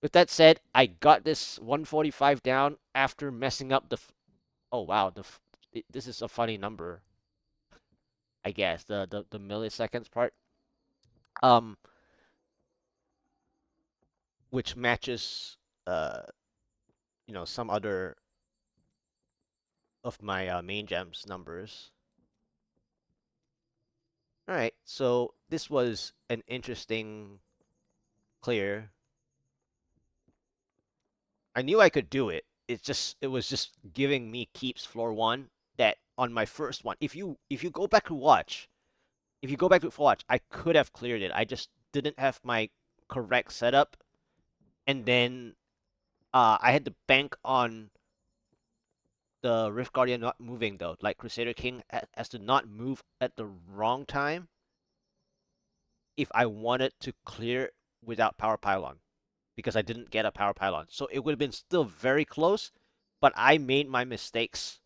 With that said, I got this 145 down after messing up oh wow, this is a funny number, I guess. The milliseconds part. Um, which matches uh, some other of my main gems numbers. All right, so this was an interesting clear. I knew I could do it. It was just giving me keeps floor one that on my first one. If you go back to watch, if you go back to watch, I could have cleared it. I just didn't have my correct setup, and then I had to bank on the Rift Guardian not moving though. Like Crusader King has to not move at the wrong time if I wanted to clear without Power Pylon, because I didn't get a Power Pylon. So it would have been still very close, but I made my mistakes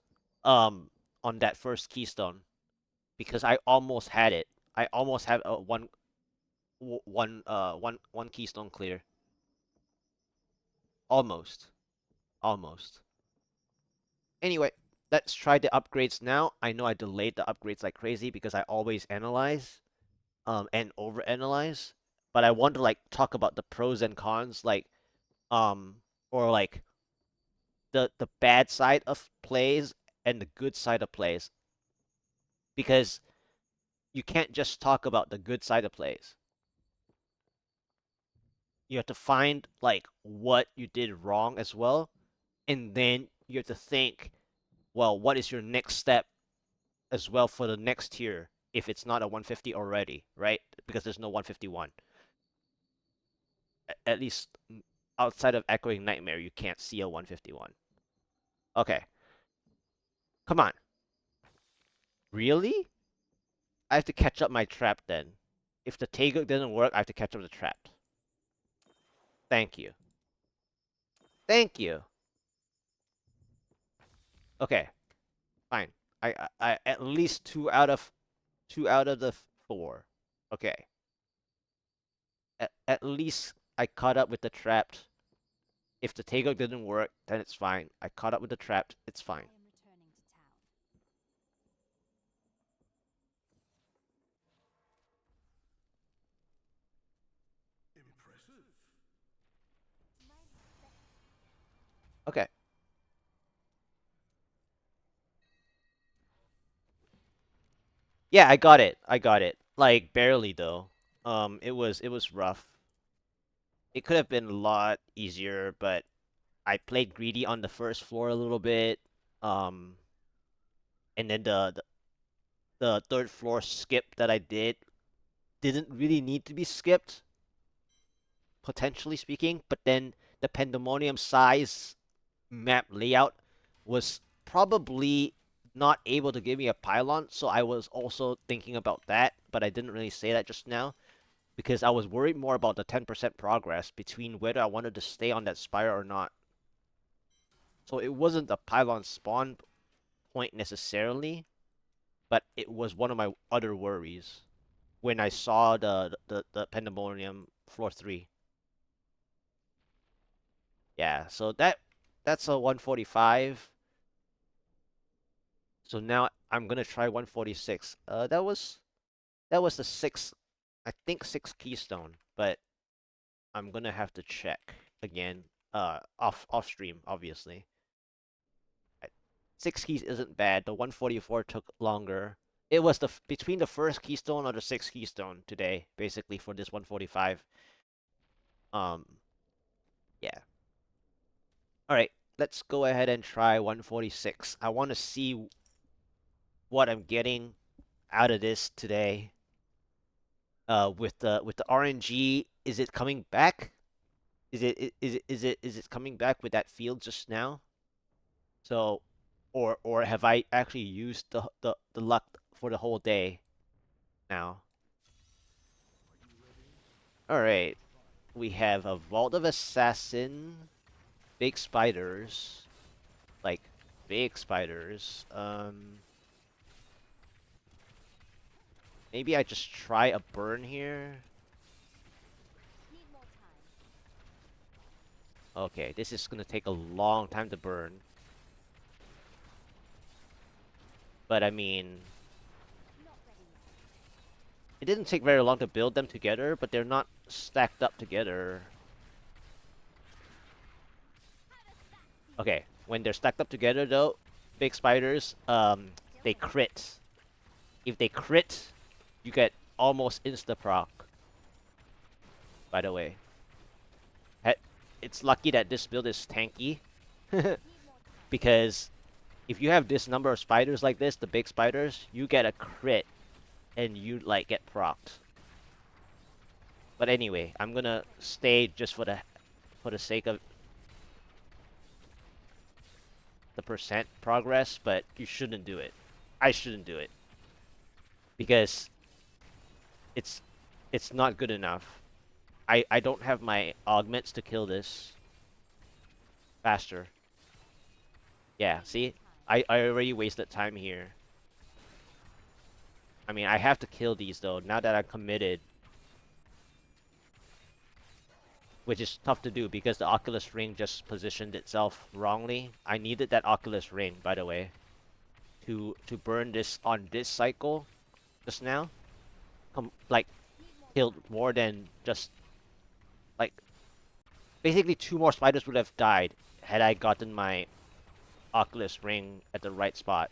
um on that first keystone because I almost had it. I almost had a one keystone clear. Almost. Almost. Anyway, let's try the upgrades now. I know I delayed the upgrades like crazy because I always analyze and overanalyze, but I want to like talk about the pros and cons, like or like the bad side of plays and the good side of plays, because you can't just talk about the good side of plays. You have to find like what you did wrong as well, and then you have to think, well, what is your next step as well for the next tier if it's not a 150 already, right? Because there's no 151. At least outside of Echoing Nightmare, you can't see a 151. Okay, come on. Really? I have to catch up my trap then. If the Taeguk didn't work, I have to catch up the trap. Thank you. Thank you. Okay, fine. I at least two out of the four. Okay. At least I caught up with the trapped. If the Taeguk didn't work, then it's fine. I caught up with the trapped. It's fine. Okay. Yeah, I got it. I got it. Like barely though. It was rough. It could have been a lot easier, but I played greedy on the first floor a little bit. Um, and then the third floor skip that I didn't really need to be skipped, potentially speaking. But then the Pandemonium size map layout was probably not able to give me a pylon, so I was also thinking about that, but I didn't really say that just now because I was worried more about the 10% progress between whether I wanted to stay on that spire or not. So it wasn't the pylon spawn point necessarily, but it was one of my other worries when I saw the Pandemonium floor 3. Yeah, so that's a 145. So now I'm gonna try 146. That was the sixth, I think sixth keystone, but I'm gonna have to check again. Off stream, obviously. Six keys isn't bad. The 144 took longer. It was between the first keystone or the sixth keystone today, basically for this 145. Um, yeah. All right, let's go ahead and try 146. I want to see what I'm getting out of this today. With the RNG, is it coming back? Is it coming back with that field just now? So, or have I actually used the luck for the whole day now? All right, we have a Vault of Assassin, big spiders, like big spiders. Maybe I just try a burn here. Okay, this is gonna take a long time to burn. But I mean, it didn't take very long to build them together, but they're not stacked up together. Okay, when they're stacked up together though, big spiders, they crit. If they crit, you get almost insta-proc, by the way. It's lucky that this build is tanky, because if you have this number of spiders like this, the big spiders, you get a crit, and you, like, get procced. But anyway, I'm gonna stay just for the sake of the percent progress, but you shouldn't do it. I shouldn't do it. Because it's it's not good enough. I don't have my augments to kill this faster. Yeah, see? I already wasted time here. I mean, I have to kill these though, now that I'm committed. Which is tough to do because the Oculus Ring just positioned itself wrongly. I needed that Oculus Ring, by the way, to burn this on this cycle just now. Like, killed more than just, like, basically 2 more spiders would have died had I gotten my Oculus Ring at the right spot.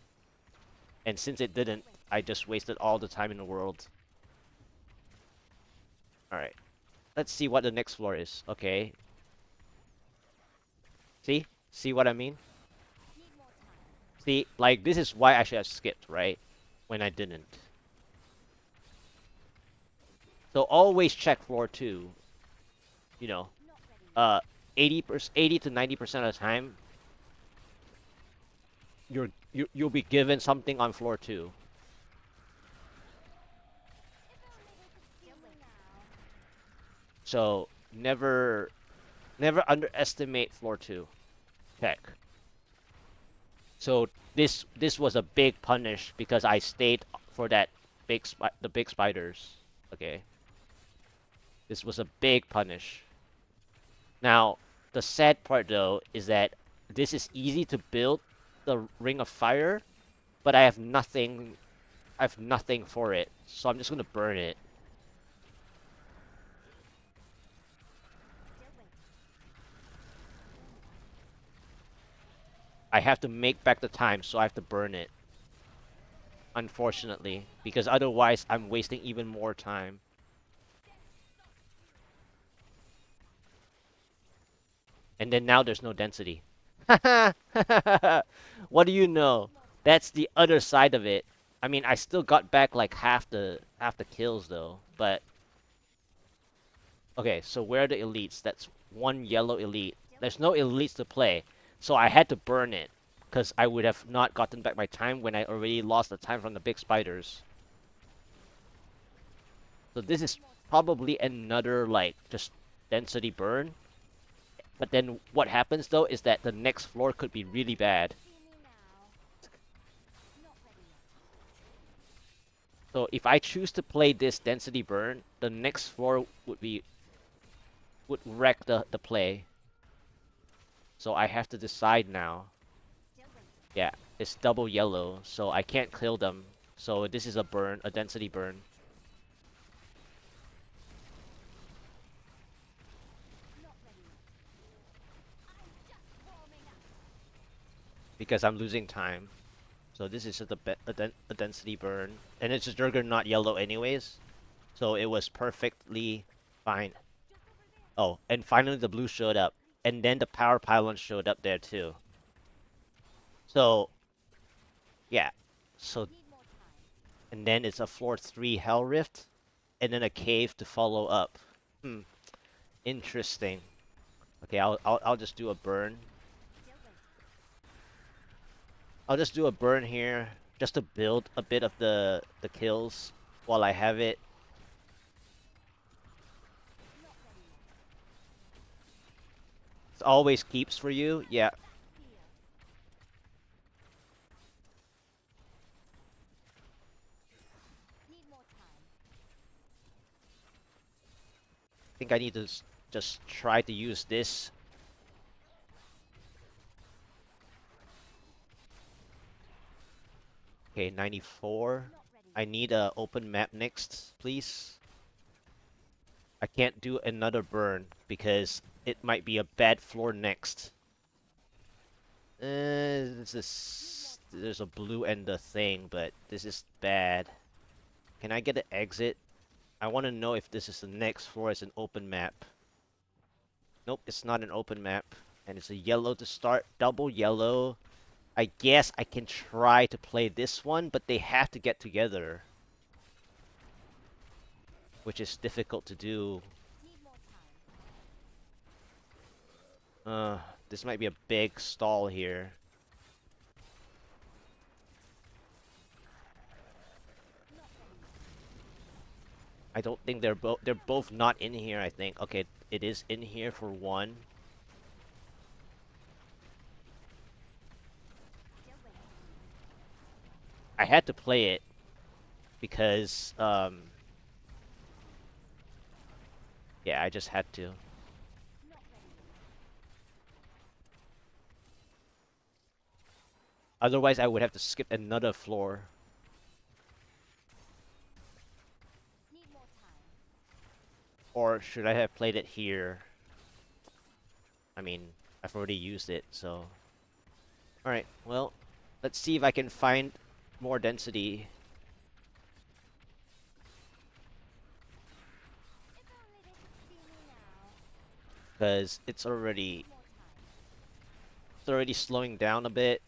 And since it didn't, I just wasted all the time in the world. Alright. Let's see what the next floor is. Okay. See? See what I mean? See, like, this is why I should have skipped, right? When I didn't. So always check floor 2. You know, 80 to 90% of the time, you'll be given something on floor 2. So never underestimate floor 2. Check. So this was a big punish because I stayed for that the big spiders. Okay. This was a big punish. Now, the sad part though is that this is easy to build the Ring of Fire, but I have nothing for it. So I'm just gonna burn it. I have to make back the time, so I have to burn it. Unfortunately, because otherwise I'm wasting even more time. And then now there's no density. What do you know? That's the other side of it. I mean, I still got back like half the kills though, but okay, so where are the elites? That's one yellow elite. There's no elites to play. So I had to burn it because I would have not gotten back my time when I already lost the time from the big spiders. So this is probably another, like, just density burn. But then what happens though is that the next floor could be really bad. So if I choose to play this density burn, the next floor would wreck the play. So I have to decide now. Yeah, it's double yellow, so I can't kill them. So this is a burn, a density burn. Because I'm losing time. So this is a density burn. And it's a Juggernaut yellow anyways. So it was perfectly fine. Oh, and finally the blue showed up. And then the power pylon showed up there too. So, yeah. So, and then it's a floor 3 Hell Rift. And then a cave to follow up. Interesting. Okay, I'll just do a burn. I'll just do a burn here, just to build a bit of the kills while I have it. It always keeps for you, yeah. I think I need to just try to use this Okay, 94. I need a open map next, please. I can't do another burn because it might be a bad floor next. There's a blue and a thing, but this is bad. Can I get an exit? I want to know if this is the next floor as an open map. Nope, it's not an open map. And it's a yellow to start. Double yellow. I guess I can try to play this one, but they have to get together. Which is difficult to do. This might be a big stall here. I don't think they're both not in here, I think. Okay, it is in here for one. I had to play it because yeah, I just had to. Otherwise I would have to skip another floor. Or should I have played it here? I mean, I've already used it, so alright, well, let's see if I can find more density. Because it's already slowing down a bit.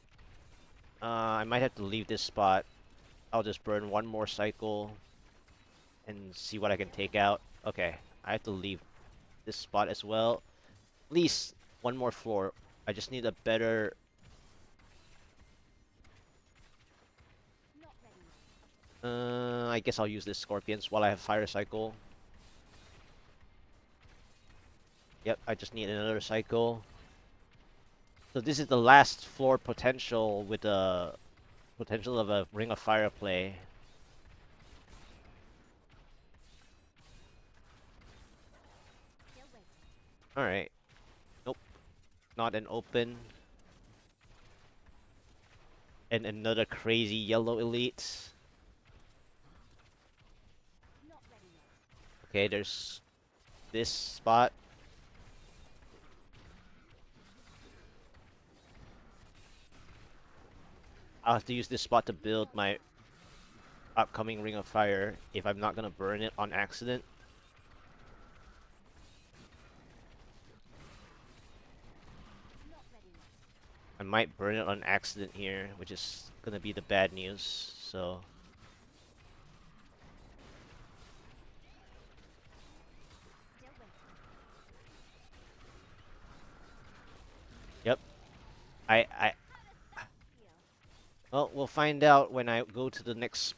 I might have to leave this spot. I'll just burn one more cycle and see what I can take out. Okay, I have to leave this spot as well. At least one more floor. I just need a better... I guess I'll use this Scorpions while I have Fire Cycle. Yep, I just need another cycle. So this is the last floor potential with the potential of a Ring of Fire play. Alright. Nope. Not an open. And another crazy yellow elite. Okay, there's this spot. I'll have to use this spot to build my upcoming Ring of Fire if I'm not gonna burn it on accident. I might burn it on accident here, which is gonna be the bad news, so... Yep. I... Well, we'll find out when I go to the next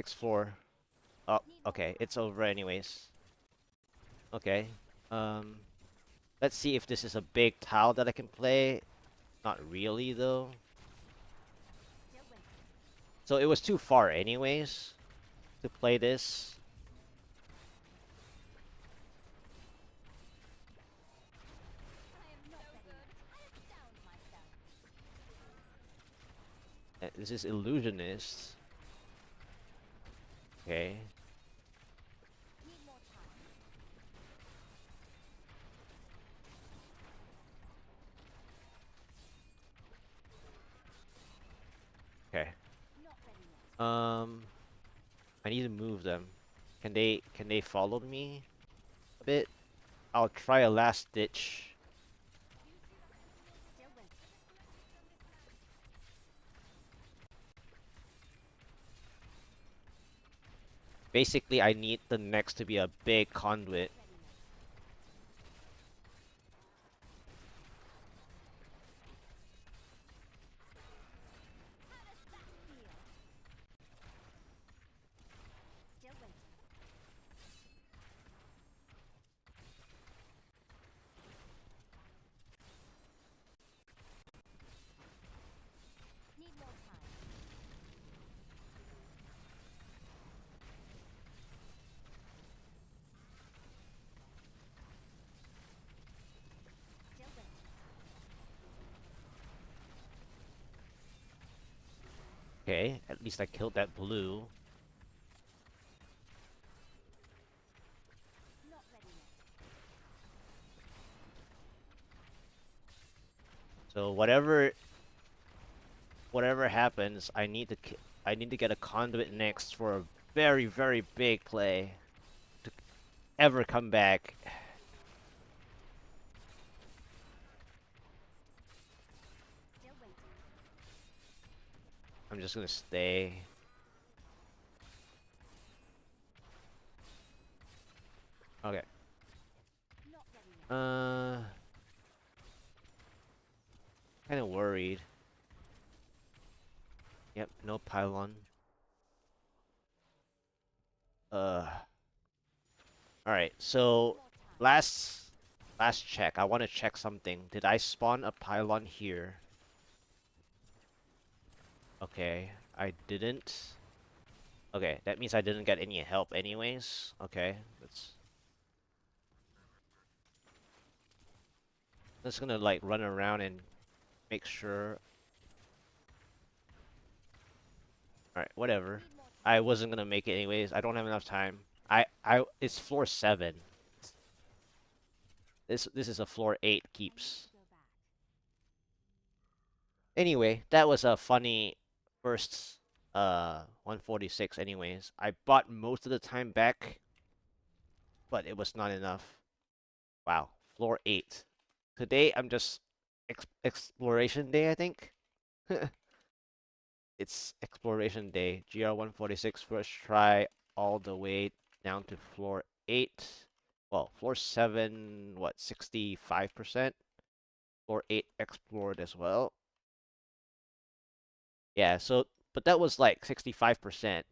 floor. Oh, okay, it's over anyways. Okay. Um, let's see if this is a big tile that I can play. Not really, though. So it was too far anyways to play this. This is Illusionist. Okay. Okay. I need to move them. Can they follow me a bit? I'll try a last ditch. Basically, I need the next to be a big conduit. Okay, at least I killed that blue. So whatever happens, I need to get a conduit next for a very, very big play to ever come back. I'm just gonna stay. Okay. Kind of worried. Yep, no pylon. Uh. All right. So last check. I want to check something. Did I spawn a pylon here? Okay, I didn't. Okay, that means I didn't get any help anyways. Okay, let's gonna like run around and make sure. All right, whatever. I wasn't gonna make it anyways. I don't have enough time. It's floor 7. This is a floor 8 keeps. Anyway, that was a funny first 146 anyways. I bought most of the time back, but it was not enough. Wow, floor 8. Today I'm just exploration day, I think. It's exploration day. GR146 first try all the way down to floor 8. Well, floor 7, what, 65%? Floor 8 explored as well. Yeah, so, but that was like 65%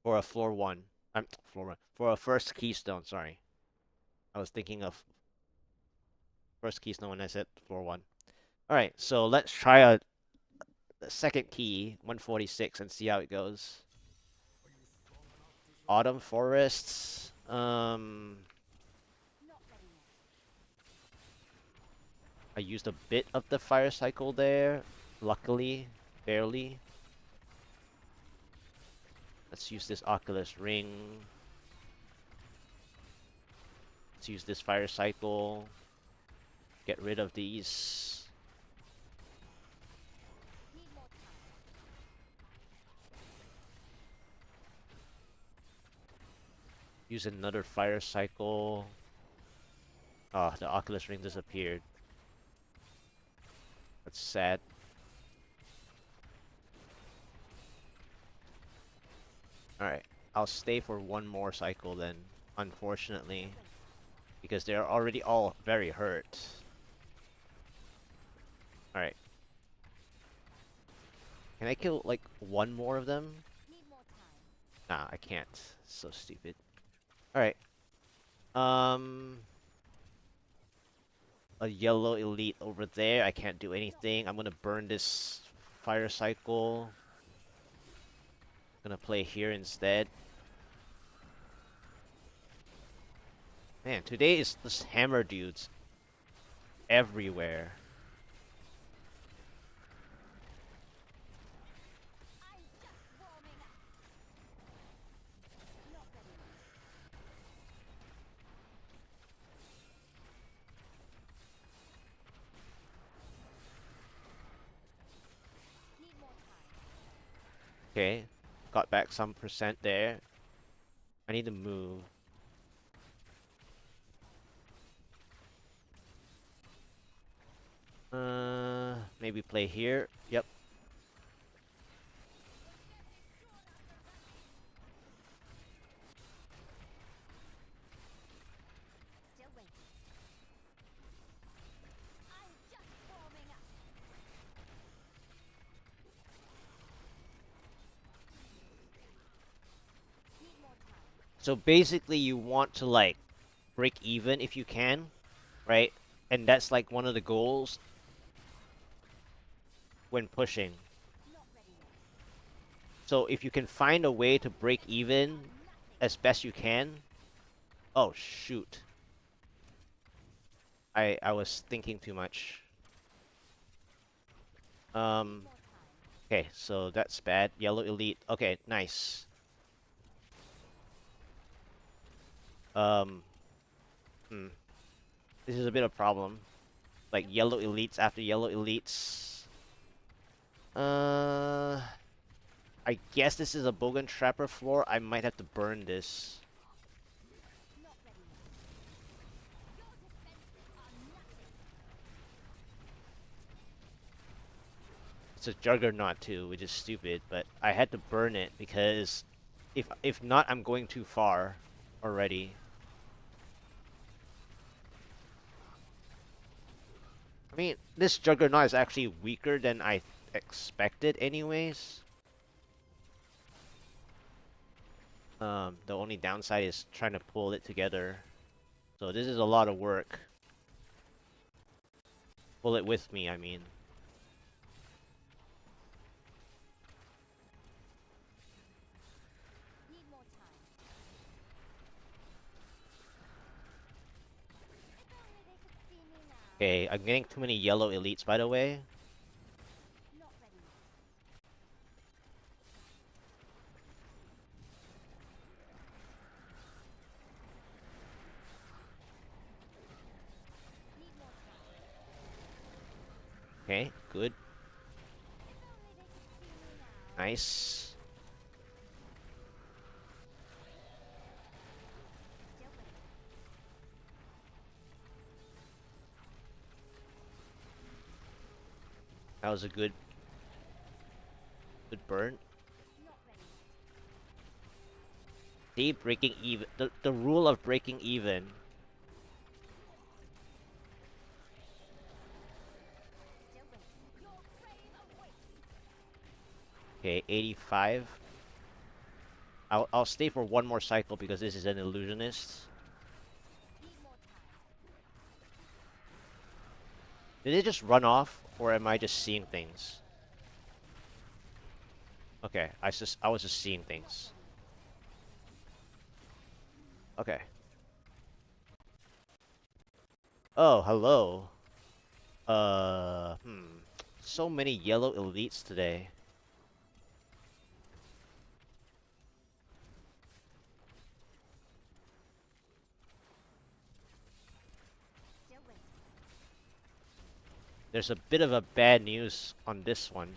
for a floor 1. Floor 1. For a first keystone, sorry. I was thinking of first keystone when I said floor 1. Alright, so let's try a second key, 146, and see how it goes. Autumn forests. I used a bit of the fire cycle there. Luckily, barely. Let's use this Oculus ring. Let's use this fire cycle. Get rid of these. Use another fire cycle. Oh, the Oculus ring disappeared. That's sad. Alright, I'll stay for one more cycle then, unfortunately. Because they're already all very hurt. Alright. Can I kill, like, one more of them? Nah, I can't. So stupid. Alright. A yellow elite over there. I can't do anything. I'm gonna burn this fire cycle. Gonna play here instead. Man, today is just hammer dudes everywhere. Okay, got back some percent there. I need to move. Maybe play here. Yep. So basically you want to like break even if you can, right? And that's like one of the goals when pushing. So if you can find a way to break even as best you can. Oh shoot. I was thinking too much. Okay, so that's bad. Yellow elite. Okay, nice. Um, hmm. This is a bit of a problem. Like yellow elites after yellow elites. Uh, I guess this is a Bogan Trapper floor. I might have to burn this. It's a Juggernaut too, which is stupid, but I had to burn it because if not, I'm going too far already. I mean, this Juggernaut is actually weaker than I expected anyways. The only downside is trying to pull it together. So this is a lot of work. Pull it with me, I mean. Okay, I'm getting too many yellow elites, by the way. Okay, good. Nice. That was a good burn. See, breaking even. The rule of breaking even. Okay, 85. I'll stay for one more cycle because this is an illusionist. Did it just run off, or am I just seeing things? Okay, I was just seeing things. Okay. Oh, hello. So many yellow elites today. There's a bit of a bad news on this one.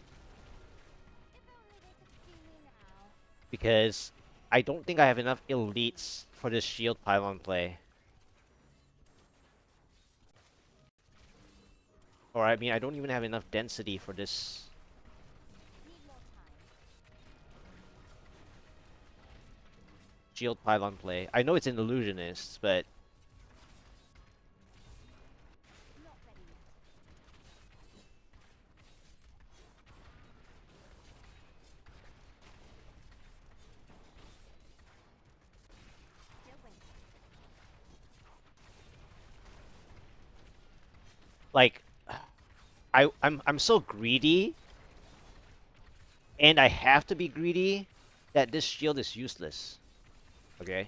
Because I don't think I have enough elites for this shield pylon play. Or I mean, I don't even have enough density for this shield pylon play. I know it's an illusionist, but like I'm so greedy, and I have to be greedy that this shield is useless. Okay.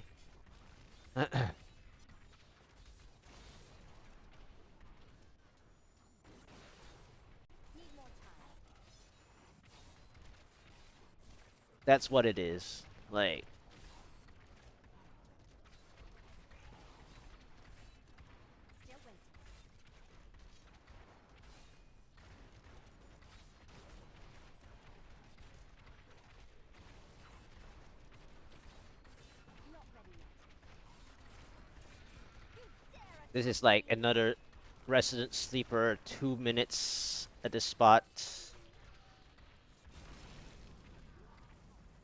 That's what it is. Like, this is like another resident sleeper, 2 minutes at this spot.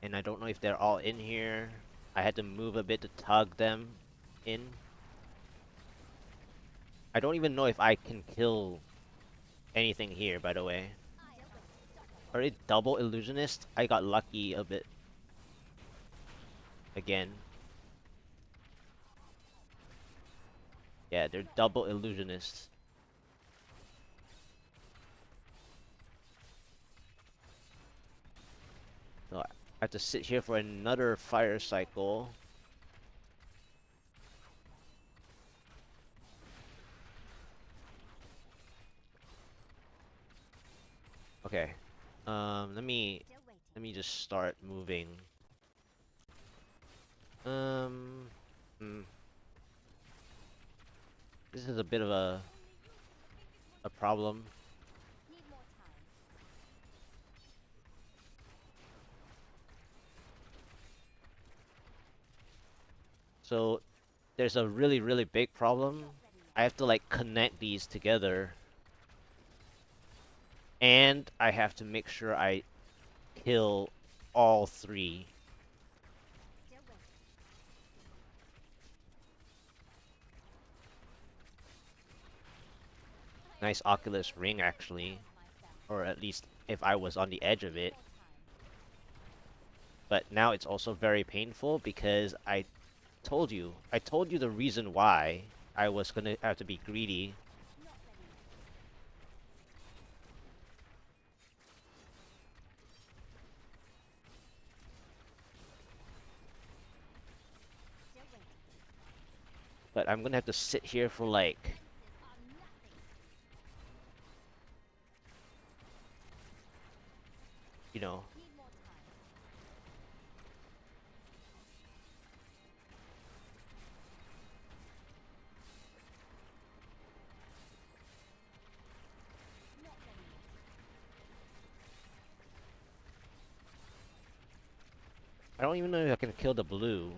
And I don't know if they're all in here. I had to move a bit to tug them in. I don't even know if I can kill anything here, by the way. Are it double illusionist? I got lucky a bit. Again. Yeah, they're double illusionists. So I have to sit here for another fire cycle. Okay. Let me just start moving. Um, hmm. This is a bit of a problem. So there's a really big problem. I have to like connect these together, and I have to make sure I kill all three. Nice Oculus ring, actually. Or at least if I was on the edge of it. But now it's also very painful because I told you the reason why I was gonna have to be greedy. But I'm gonna have to sit here for like... You know... I don't even know if I can kill the blue.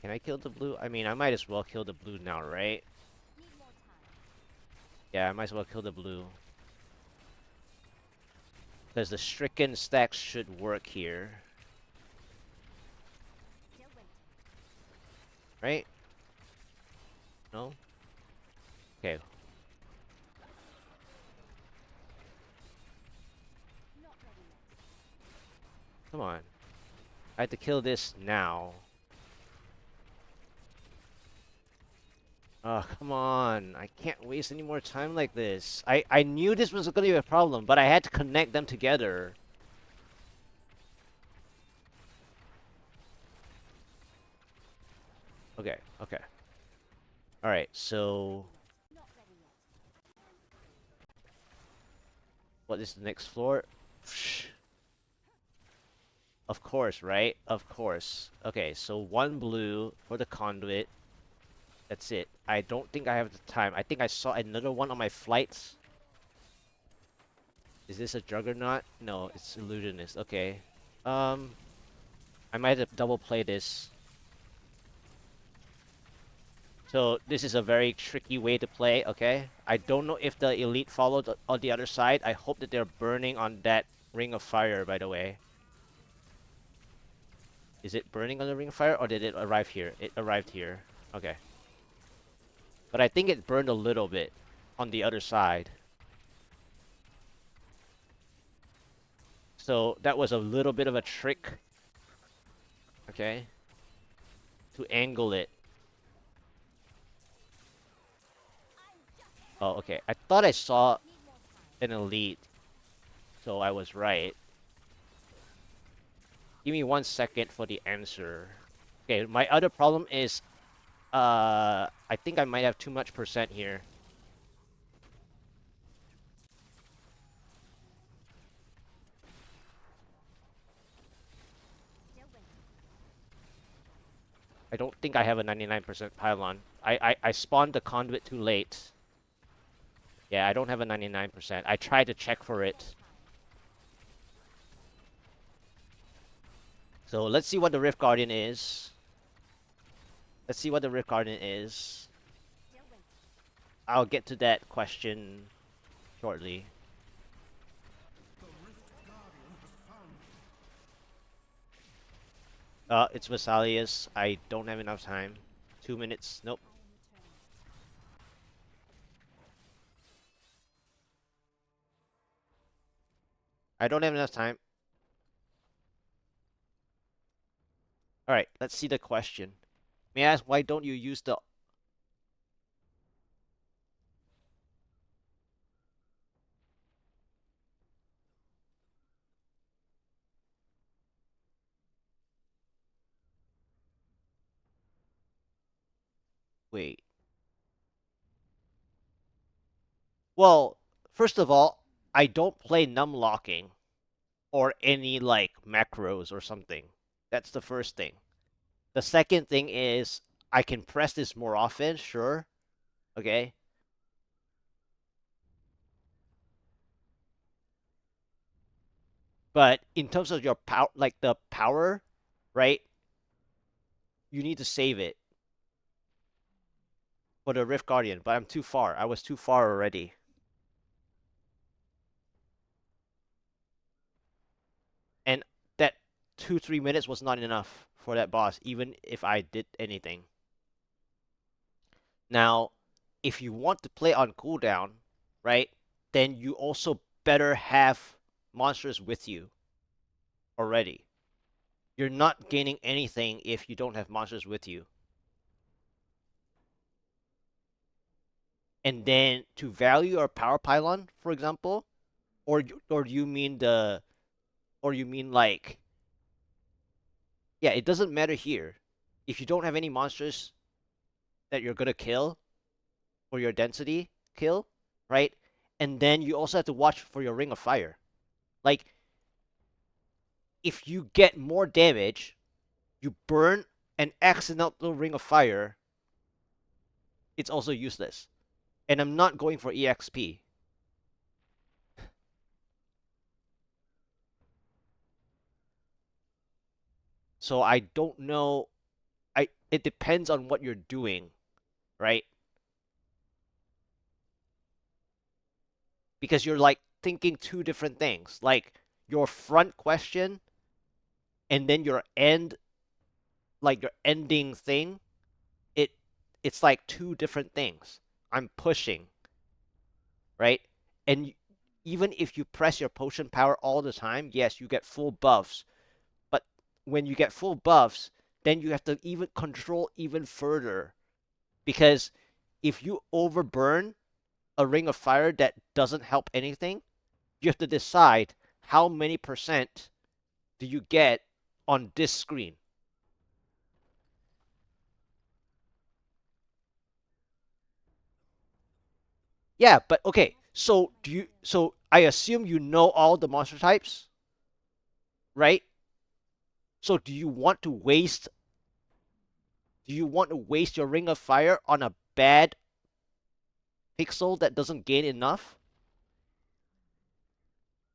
Can I kill the blue? I mean, I might as well kill the blue now, right? Yeah, I might as well kill the blue. Because the stricken stacks should work here. Right? No? Okay. Come on. I have to kill this now. Oh, come on. I can't waste any more time like this. I knew this was going to be a problem, but I had to connect them together. Okay, okay. Alright, so... What is the next floor? Of course, right? Of course. Okay, so one blue for the conduit. That's it. I don't think I have the time. I think I saw another one on my flights. Is this a Juggernaut? No, it's Illusionist. Okay. Um, I might have double play this. So this is a very tricky way to play, okay? I don't know if the elite followed on the other side. I hope that they're burning on that ring of fire, by the way. Is it burning on the ring of fire, or did it arrive here? It arrived here. Okay. But I think it burned a little bit on the other side. So that was a little bit of a trick. Okay. To angle it. Oh, okay. I thought I saw an elite. So I was right. Give me 1 second for the answer. Okay, my other problem is, I think I might have too much percent here. I don't think I have a 99% pylon. I spawned the conduit too late. Yeah, I don't have a 99%. I tried to check for it. So let's see what the Rift Guardian is. Let's see what the Rift Guardian is. I'll get to that question shortly. It's Vesalius. I don't have enough time. 2 minutes. Nope. I don't have enough time. Alright, let's see the question. May I ask, why don't you use the... Wait. Well, first of all, I don't play num locking or any like macros or something. That's the first thing. The second thing is I can press this more often, sure. Okay. But in terms of your power, like the power, right? You need to save it for the Rift Guardian, but I'm too far. I was too far already. And that 2-3 minutes was not enough for that boss, even if I did anything. Now, if you want to play on cooldown, right, then you also better have monsters with you already. You're not gaining anything if you don't have monsters with you. And then to value or power pylon, for example, or do you mean the or you mean like yeah, it doesn't matter here. If you don't have any monsters that you're gonna kill for your density kill, right? And then you also have to watch for your ring of fire. Like if you get more damage, you burn an accidental ring of fire, it's also useless. And I'm not going for EXP. So I don't know. It depends on what you're doing, right? Because you're like thinking two different things. Like your front question and then your end like your ending thing, it it's like two different things. I'm pushing, right? And even if you press your potion power all the time, yes, you get full buffs. But when you get full buffs, then you have to even control even further because if you overburn a ring of fire that doesn't help anything, you have to decide how many percent do you get on this screen. Yeah, but okay. So I assume you know all the monster types, right? So do you want to waste your ring of fire on a bad pixel that doesn't gain enough?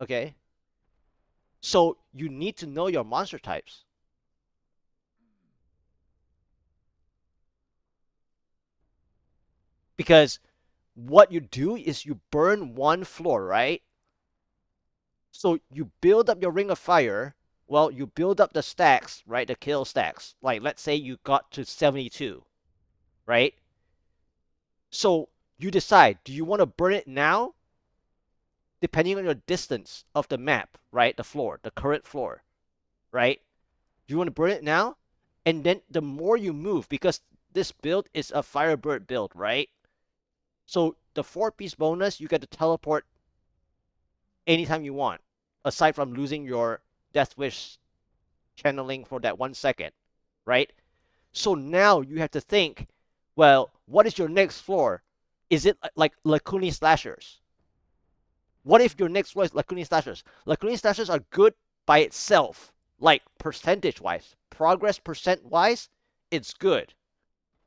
Okay. So you need to know your monster types because what you do is you burn one floor, right? So you build up your ring of fire. Well, you build up the stacks, right? The kill stacks. Like let's say you got to 72, right? So you decide, do you want to burn it now? Depending on your distance of the map, right? The floor, the current floor, right? Do you want to burn it now? And then the more you move, because this build is a Firebird build, right? So the 4-piece bonus, you get to teleport anytime you want, aside from losing your Death Wish channeling for that 1 second, right? So now you have to think, well, what is your next floor? Is it like Lakuni Slashers? What if your next floor is Lakuni Slashers? Lakuni Slashers are good by itself, like percentage wise, progress percent wise, it's good.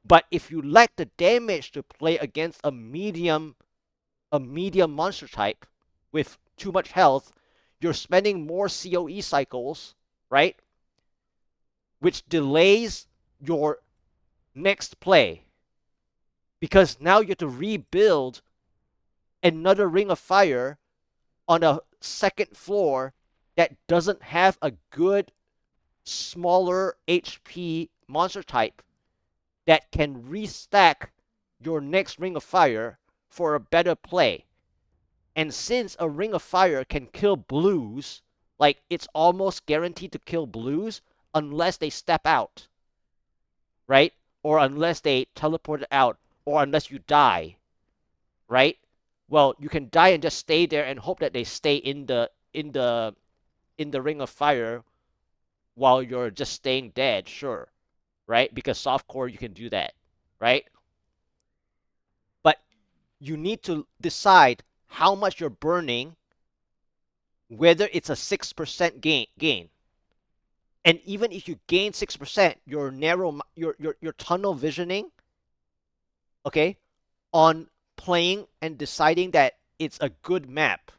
But if you lack the damage to play against a medium monster type with too much health, you're spending more COE cycles, right? Which delays your next play because now you have to rebuild another ring of fire on a second floor that doesn't have a good smaller HP monster type that can restack your next ring of fire for a better play. And since a ring of fire can kill blues, like it's almost guaranteed to kill blues unless they step out, right? Or unless they teleport out, or unless you die, right? Well, you can die and just stay there and hope that they stay in the ring of fire while you're just staying dead, sure, right? Because softcore you can do that, right? you need to decide how much you're burning, whether it's a 6% gain. And even if you gain 6%, your tunnel visioning, okay, on playing and deciding that it's a good map,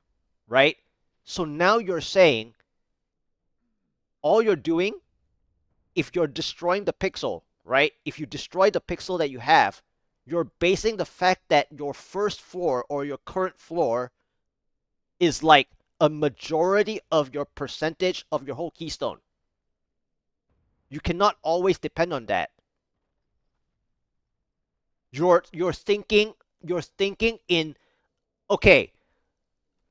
right? So now you're saying all you're doing, if you're destroying the pixel, right? If you destroy the pixel that you have, you're basing the fact that your first floor or your current floor is like a majority of your percentage of your whole keystone. You cannot always depend on that. You're thinking in, okay,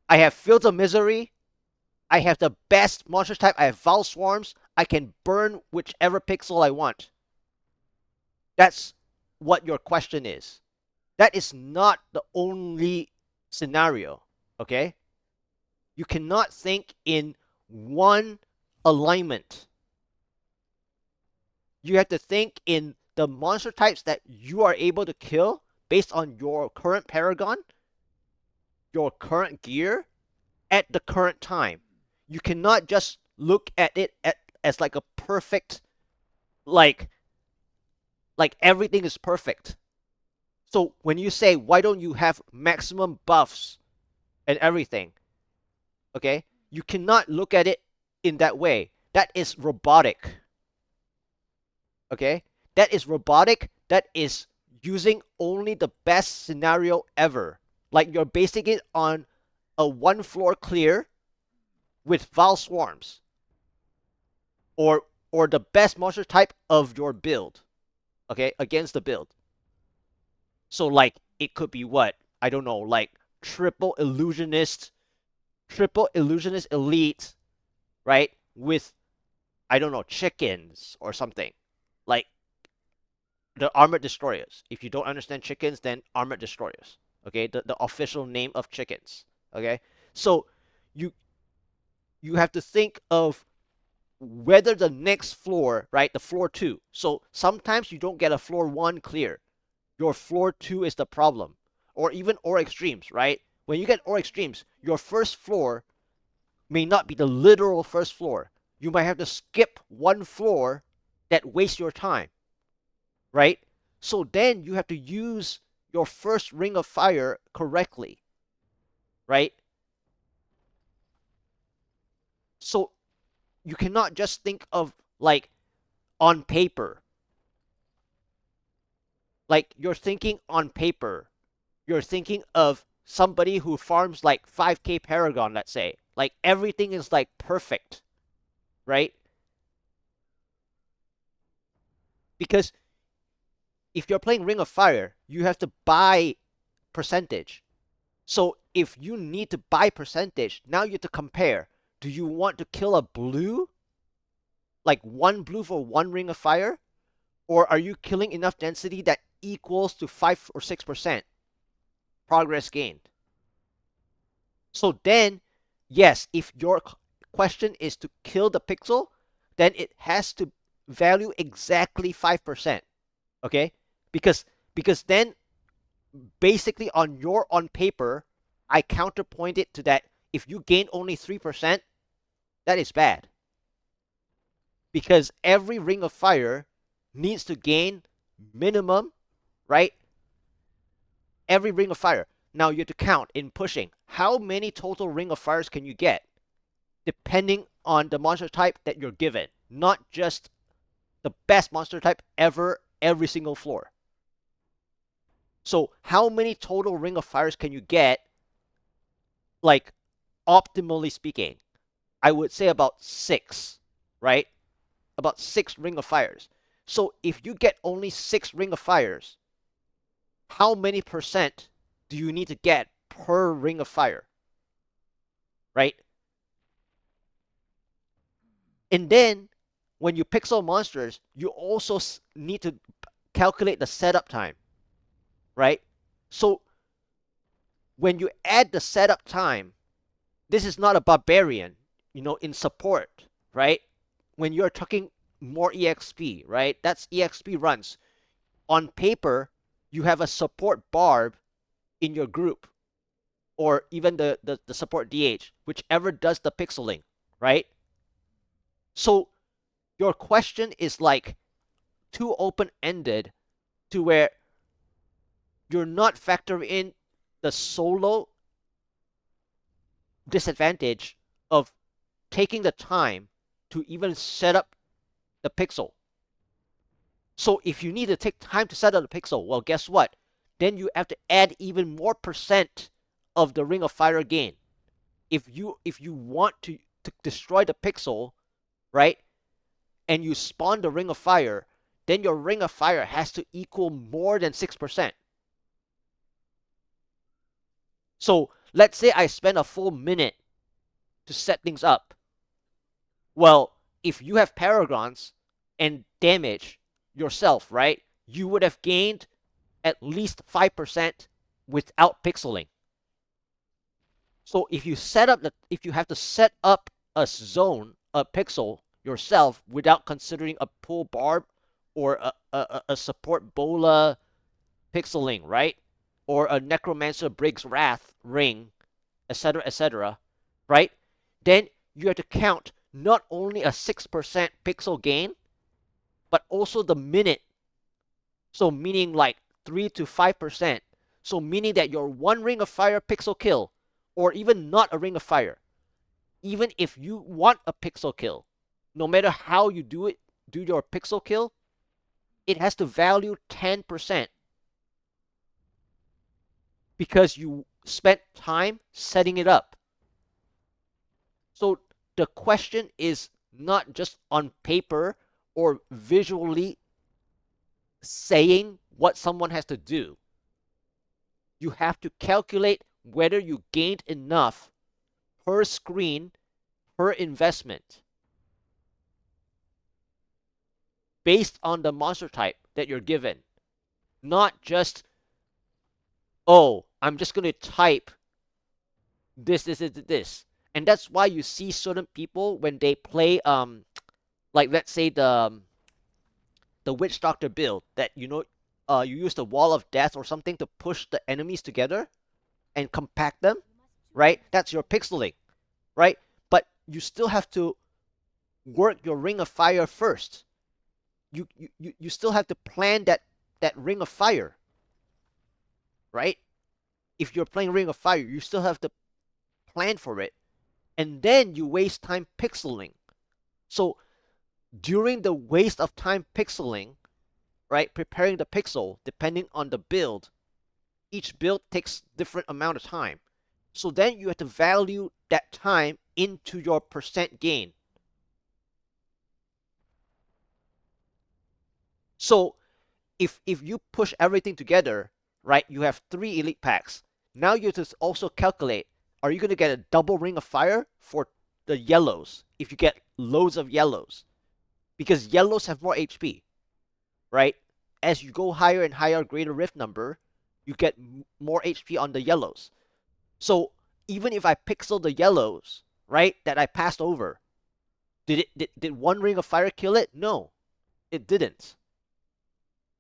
I have Fields of Misery, I have the best monster type, I have Val Swarms, I can burn whichever pixel I want. That's what your question is. That is not the only scenario, okay? You cannot think in one alignment. You have to think in the monster types that you are able to kill based on your current Paragon, your current gear, at the current time. You cannot just look at it as like a perfect, like everything is perfect. So when you say, why don't you have maximum buffs and everything, okay, you cannot look at it in that way. That is robotic. Okay, that is robotic. That is using only the best scenario ever. Like you're basing it on a one floor clear with Val Swarms, or the best monster type of your build, okay, against the build. So like it could be what, I don't know, like triple illusionist elite, right? With, I don't know, chickens or something. Like the armored destroyers. If you don't understand chickens, then armored destroyers. Okay, the official name of chickens. Okay, so you have to think of whether the next floor, right, the floor 2. So sometimes you don't get a floor 1 clear. Your floor 2 is the problem. Or even Ore Extremes, right? When you get Ore Extremes, your first floor may not be the literal first floor. You might have to skip one floor that wastes your time, right? So then you have to use your first Ring of Fire correctly, right? So you cannot just think of like on paper. Like you're thinking on paper. You're thinking of somebody who farms like 5k Paragon, let's say. Like everything is like perfect, right? Because if you're playing Ring of Fire, you have to buy percentage. So if you need to buy percentage, now you have to compare. Do you want to kill a blue? Like one blue for one Ring of Fire? Or are you killing enough density that equals to 5 or 6% progress gained? So then, yes, if your question is to kill the pixel, then it has to value exactly 5%. Okay? Because then basically on paper, I counterpoint it to that if you gain only 3%, that is bad. Because every Ring of Fire needs to gain minimum, right? Every Ring of Fire. Now you have to count in pushing. How many total Ring of Fires can you get? Depending on the monster type that you're given. Not just the best monster type ever, every single floor. So how many total Ring of Fires can you get, like, optimally speaking? I would say about 6, right? About 6 Ring of Fires. So if you get only 6 Ring of Fires, how many percent do you need to get per Ring of Fire? Right? And then when you pixel monsters, you also need to calculate the setup time. Right? So when you add the setup time, this is not a barbarian, in support, right? When you're talking more EXP, right? That's EXP runs. On paper, you have a support barb in your group, or even the support DH, whichever does the pixeling, right? So your question is like too open-ended to where you're not factoring in the solo disadvantage of taking the time to even set up the pixel. So if you need to take time to set up the pixel, well, guess what? Then you have to add even more percent of the Ring of Fire gain. If you want to destroy the pixel, right, and you spawn the Ring of Fire, then your Ring of Fire has to equal more than 6%. So let's say I spend a full minute to set things up. Well, if you have paragons and damage yourself, right, you would have gained at least 5% without pixeling. So if you have to set up a zone, a pixel yourself without considering a pull barb or a support bola pixeling, right? Or a necromancer Briggs Wrath ring, etc., right? Then you have to count not only a 6% pixel gain, but also the minute. So meaning like 3 to 5%. So meaning that your one Ring of Fire pixel kill, or even not a Ring of Fire, even if you want a pixel kill, no matter how you do your pixel kill, it has to value 10% because you spent time setting it up. So the question is not just on paper or visually saying what someone has to do. You have to calculate whether you gained enough per screen, per investment, based on the monster type that you're given. Not just, oh, I'm just going to type this. And that's why you see certain people when they play, like let's say the Witch Doctor build that you use the Wall of Death or something to push the enemies together and compact them, right? That's your pixeling, right? But you still have to work your Ring of Fire first. You still have to plan that Ring of Fire, right? If you're playing Ring of Fire, you still have to plan for it, and then you waste time pixeling. So during the waste of time pixeling, right, preparing the pixel, depending on the build, each build takes different amount of time. So then you have to value that time into your percent gain. So if you push everything together, right, you have 3 elite packs. Now you have to also calculate, are you going to get a double Ring of Fire for the yellows if you get loads of yellows? Because yellows have more HP, right? As you go higher and higher, greater rift number, you get more HP on the yellows. So even if I pixel the yellows, right, that I passed over, did one Ring of Fire kill it? No, it didn't.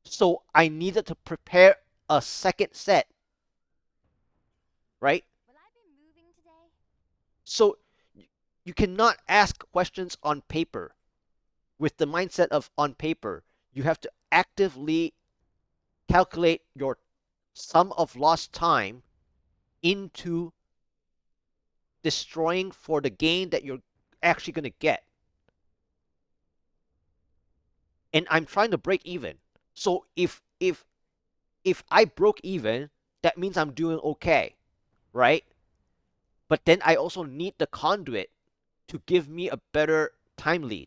So I needed to prepare a second set, right? Will I be moving today? So you cannot ask questions on paper with the mindset of on paper. You have to actively calculate your sum of lost time into destroying for the gain that you're actually going to get. And I'm trying to break even. So if I broke even, that means I'm doing okay, right? But then I also need the conduit to give me a better time lead.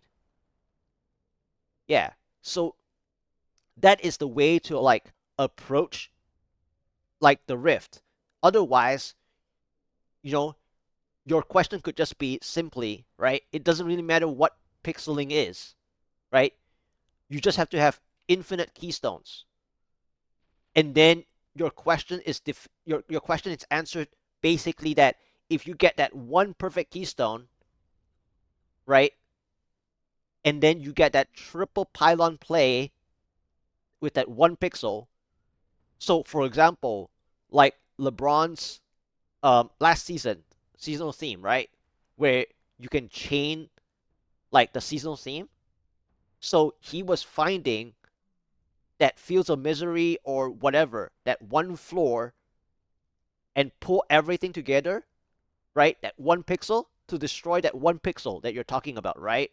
Yeah. So that is the way to like approach like the rift. Otherwise, you know, your question could just be simply, right? It doesn't really matter what pixeling is, right? You just have to have infinite keystones. And then your question is your question is answered basically that if you get that one perfect keystone, right? And then you get that triple pylon play with that one pixel. So for example, like LeBron's last seasonal theme, right? Where you can chain like the seasonal theme. So he was finding that Fields of Misery or whatever, that one floor, and pull everything together, right? That one pixel to destroy that one pixel that you're talking about, right?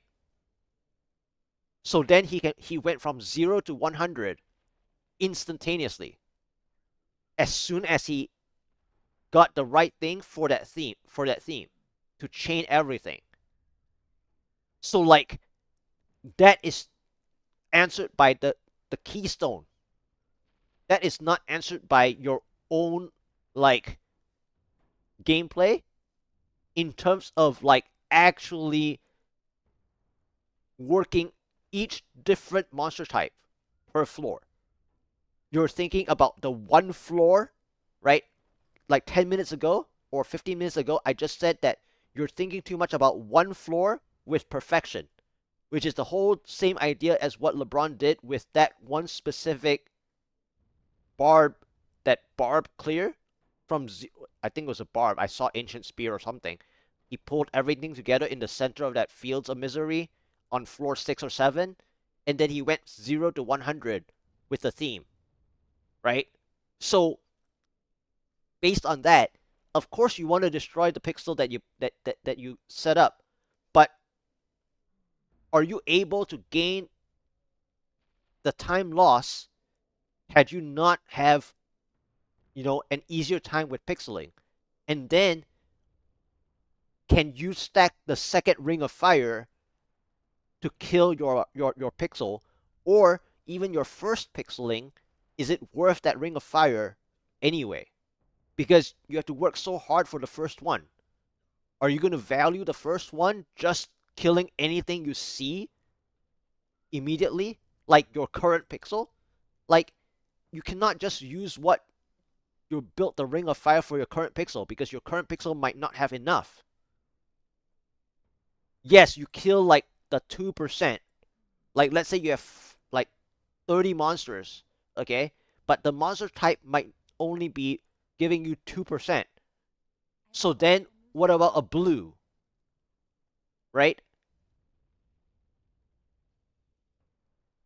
So then he went from 0 to 100 instantaneously as soon as he got the right thing for that theme to chain everything. So like that is answered by the keystone. That is not answered by your own like gameplay in terms of like actually working each different monster type per floor. You're thinking about the one floor, right? Like 10 minutes ago or 15 minutes ago, I just said that you're thinking too much about one floor with perfection, which is the whole same idea as what LeBron did with that one specific barb, that barb clear from, I think it was a barb. I saw Ancient Spear or something. He pulled everything together in the center of that Fields of Misery on floor 6 or 7, and then he went 0 to 100 with the theme, right? So based on that, of course you want to destroy the pixel that you set up, but are you able to gain the time loss had you not have an easier time with pixeling? And then can you stack the second ring of fire to kill your pixel, or even your first pixeling? Is it worth that ring of fire anyway? Because you have to work so hard for the first one. Are you going to value the first one just killing anything you see immediately, like your current pixel? Like, you cannot just use what you built the ring of fire for your current pixel, because your current pixel might not have enough. Yes, you kill like the 2%. Like, let's say you have like 30 monsters, okay? But the monster type might only be giving you 2%. So then, what about a blue, right?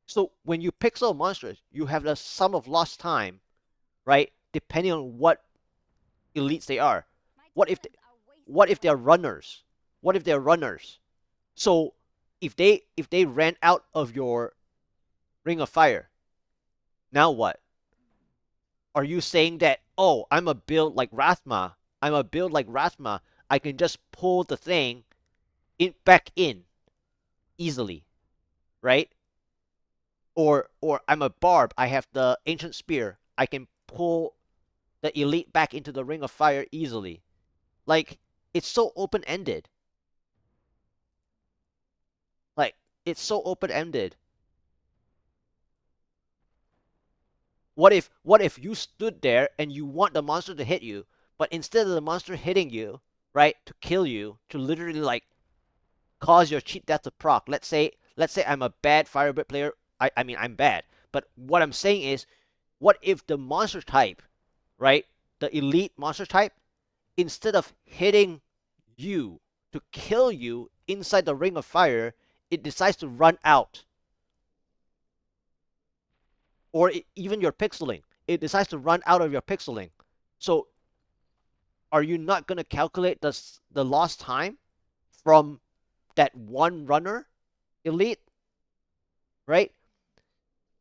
So when you pixel monsters, you have the sum of lost time, right? Depending on what elites they are. What if what if they're runners? What if they're runners? So if they ran out of your ring of fire, now what? Are you saying that, oh, I'm a build like Rathma? I'm a build like Rathma. I can just pull the thing back in easily, right? Or I'm a barb. I have the ancient spear. I can pull the elite back into the ring of fire easily. Like, it's so open ended. Like, it's so open ended. What if you stood there and you want the monster to hit you, but instead of the monster hitting you, right, to kill you, to literally like cause your cheat death to proc. Let's say I'm a bad Firebird player. I mean I'm bad. But what I'm saying is, what if the monster type, right? The elite monster type, instead of hitting you to kill you inside the ring of fire, it decides to run out. Or even your pixeling. It decides to run out of your pixeling. So are you not going to calculate the lost time from that one runner elite, right?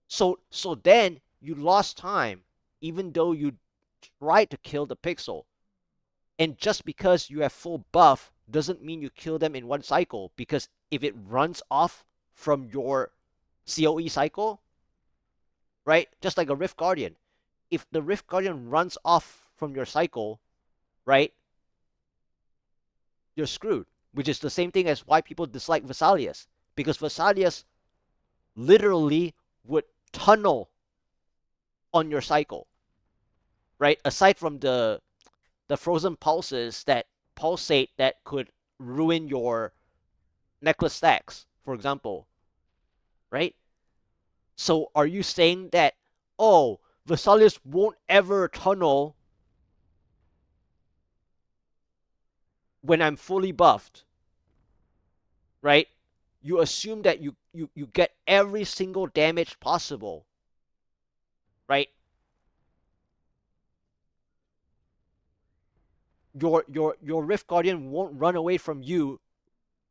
So then you lost time even though you tried to kill the pixel. And just because you have full buff doesn't mean you kill them in one cycle, because if it runs off from your COE cycle, right? Just like a Rift Guardian. If the Rift Guardian runs off from your cycle, right? You're screwed. Which is the same thing as why people dislike Vesalius. Because Vesalius literally would tunnel on your cycle, right? Aside from the frozen pulses that pulsate that could ruin your necklace stacks, for example, right? So are you saying that, oh, Vesalius won't ever tunnel when I'm fully buffed, right? You assume that you get every single damage possible, right? Your Rift Guardian won't run away from you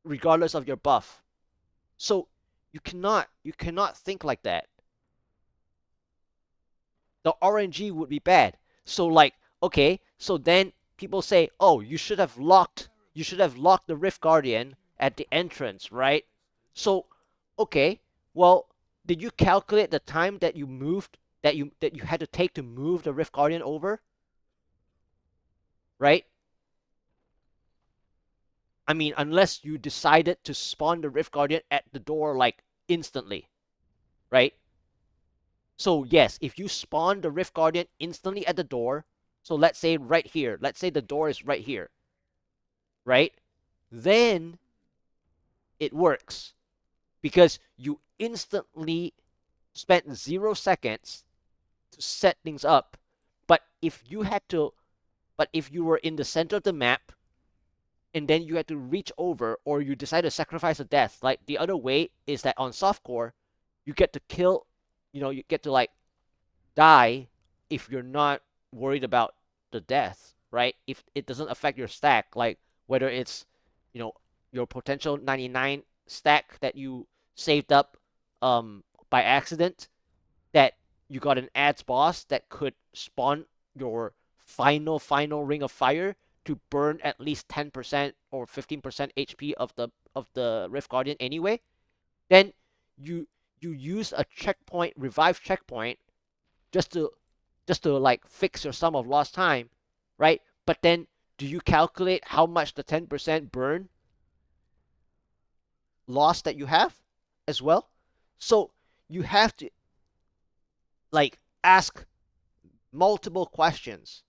regardless of your buff. So you cannot think like that. The RNG would be bad. So like, okay, so then people say, "Oh, you should have locked the Rift Guardian at the entrance, right?" So, okay, well, did you calculate the time that you moved that you had to take to move the Rift Guardian over, right? I mean, unless you decided to spawn the Rift Guardian at the door like instantly, right? So yes, if you spawn the Rift Guardian instantly at the door, so let's say right here, let's say the door is right here, right? Then it works because you instantly spent 0 seconds to set things up. But if you were in the center of the map and then you had to reach over or you decide to sacrifice a death, like the other way is that on softcore, you get to kill, you get to like die if you're not worried about the death, right? If it doesn't affect your stack, like whether it's, you know, your potential 99 stack that you saved up by accident, that you got an ads boss that could spawn your final ring of fire to burn at least 10% or 15% HP of the Rift Guardian anyway, then you you use a checkpoint, revive checkpoint, just to like fix your sum of lost time, right? But then do you calculate how much the 10% burn loss that you have as well? So you have to like ask multiple questions.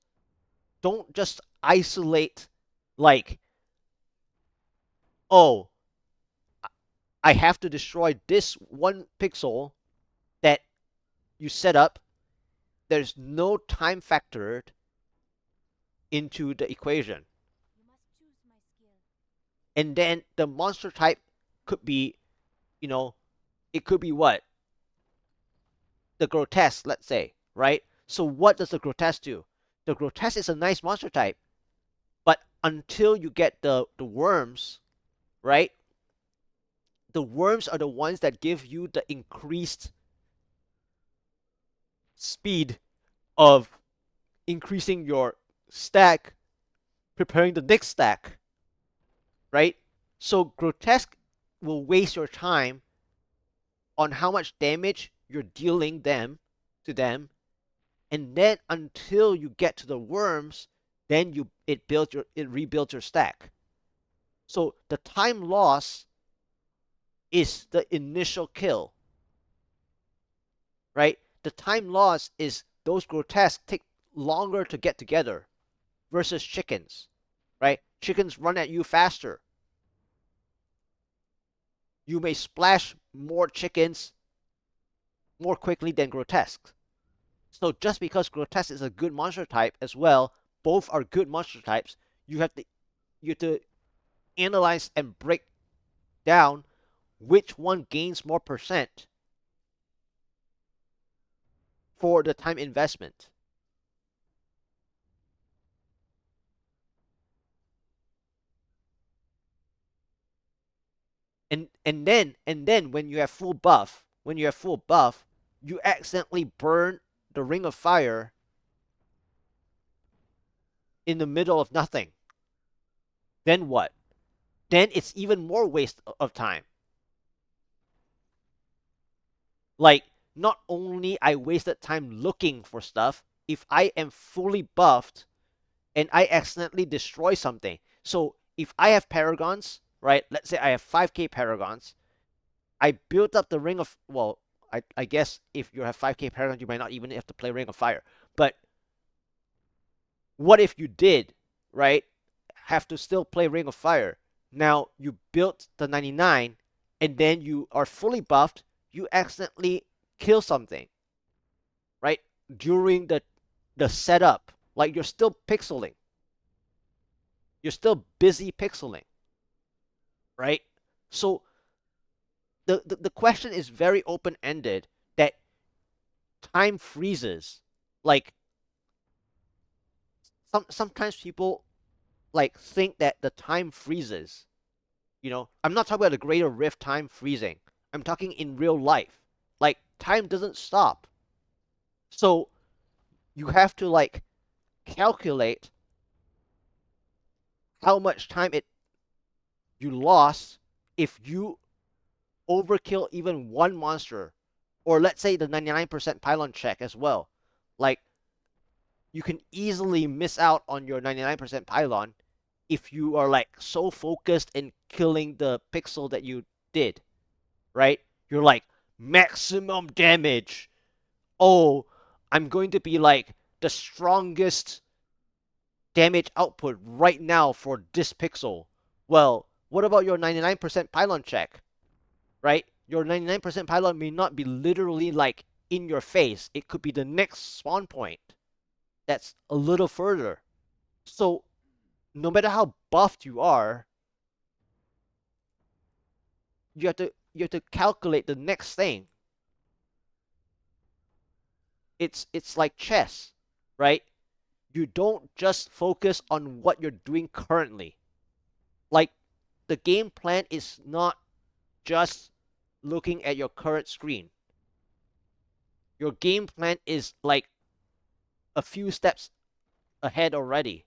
Don't just isolate like, oh, I have to destroy this one pixel that you set up. There's no time factored into the equation. And then the monster type could be, you know, it could be what? The grotesque, let's say, right? So what does the grotesque do? The grotesque is a nice monster type, but until you get the worms, right? The worms are the ones that give you the increased speed of increasing your stack, preparing the next stack, right? So grotesque will waste your time on how much damage you're dealing to them, and then until you get to the worms, then it rebuilds your stack. So the time loss is the initial kill, right? The time loss is those grotesques take longer to get together versus chickens, right? Chickens run at you faster. You may splash more chickens more quickly than grotesque. So just because grotesque is a good monster type as well, both are good monster types, you have to analyze and break down which one gains more percent for the time investment. And then when you have full buff, you accidentally burn the ring of fire in the middle of nothing. Then what? Then it's even more waste of time. Like, not only I wasted time looking for stuff, if I am fully buffed and I accidentally destroy something. So if I have paragons, right? Let's say I have 5k paragons. I built up the ring of, well, I guess if you have 5k paragons, you might not even have to play Ring of Fire. But what if you did, right? Have to still play Ring of Fire. Now you built the 99 and then you are fully buffed, you accidentally kill something, right? During the setup. Like, you're still pixeling. You're still busy pixeling, right? So the question is very open-ended that time freezes. Like sometimes people like think that the time freezes. I'm not talking about the greater rift time freezing. I'm talking in real life. Like time doesn't stop. So you have to like calculate how much time it you lost if you overkill even one monster, or let's say the 99% pylon check as well. Like you can easily miss out on your 99% pylon if you are like so focused in killing the pixel that you did, right? You're like maximum damage. Oh, I'm going to be like the strongest damage output right now for this pixel. Well, what about your 99% pylon check, right? Your 99% pylon may not be literally like in your face. It could be the next spawn point that's a little further. So no matter how buffed you are, you have to calculate the next thing. It's like chess, right? You don't just focus on what you're doing currently. Like the game plan is not just looking at your current screen. Your game plan is like a few steps ahead already.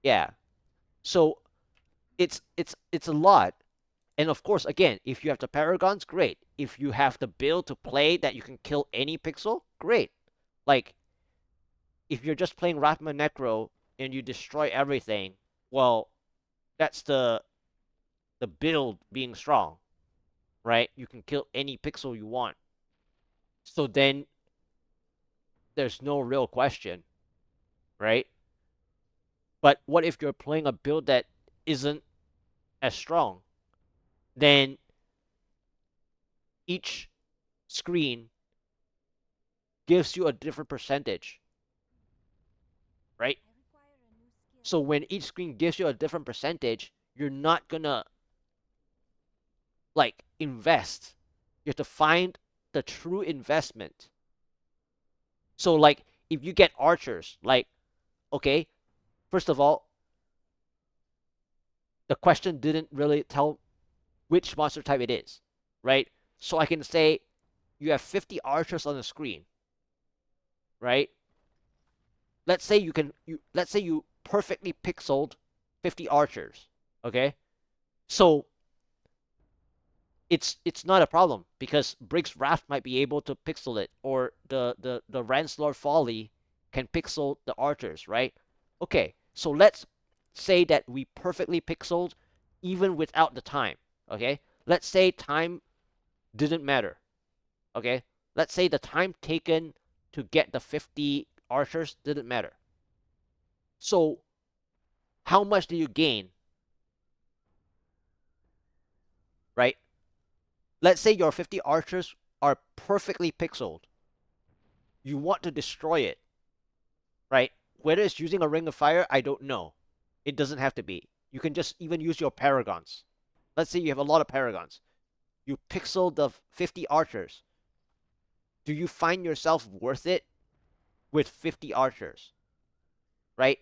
Yeah. So it's a lot. And of course, again, if you have the paragons, great. If you have the build to play that you can kill any pixel, great. Like if you're just playing Rathma Necro and you destroy everything, well, that's the build being strong, right? You can kill any pixel you want. So then there's no real question, right? But what if you're playing a build that isn't as strong? Then each screen gives you a different percentage, right? So when each screen gives you a different percentage, you're not gonna like invest. You have to find the true investment. So like if you get archers, like okay, first of all, the question didn't really tell which monster type it is, right? So I can say you have 50 archers on the screen, right? Let's say you perfectly pixeled 50 archers, okay? So it's not a problem because Briggs Raft might be able to pixel it, or the Ranslor Folly can pixel the archers, right? Okay, so let's say that we perfectly pixeled even without the time, okay? Let's say time didn't matter, okay? Let's say the time taken to get the 50 archers didn't matter. So how much do you gain, right? Let's say your 50 archers are perfectly pixeled. You want to destroy it, right? Whether it's using a ring of fire, I don't know. It doesn't have to be. You can just even use your paragons. Let's say you have a lot of paragons. You pixel the 50 archers. Do you find yourself worth it with 50 archers, right?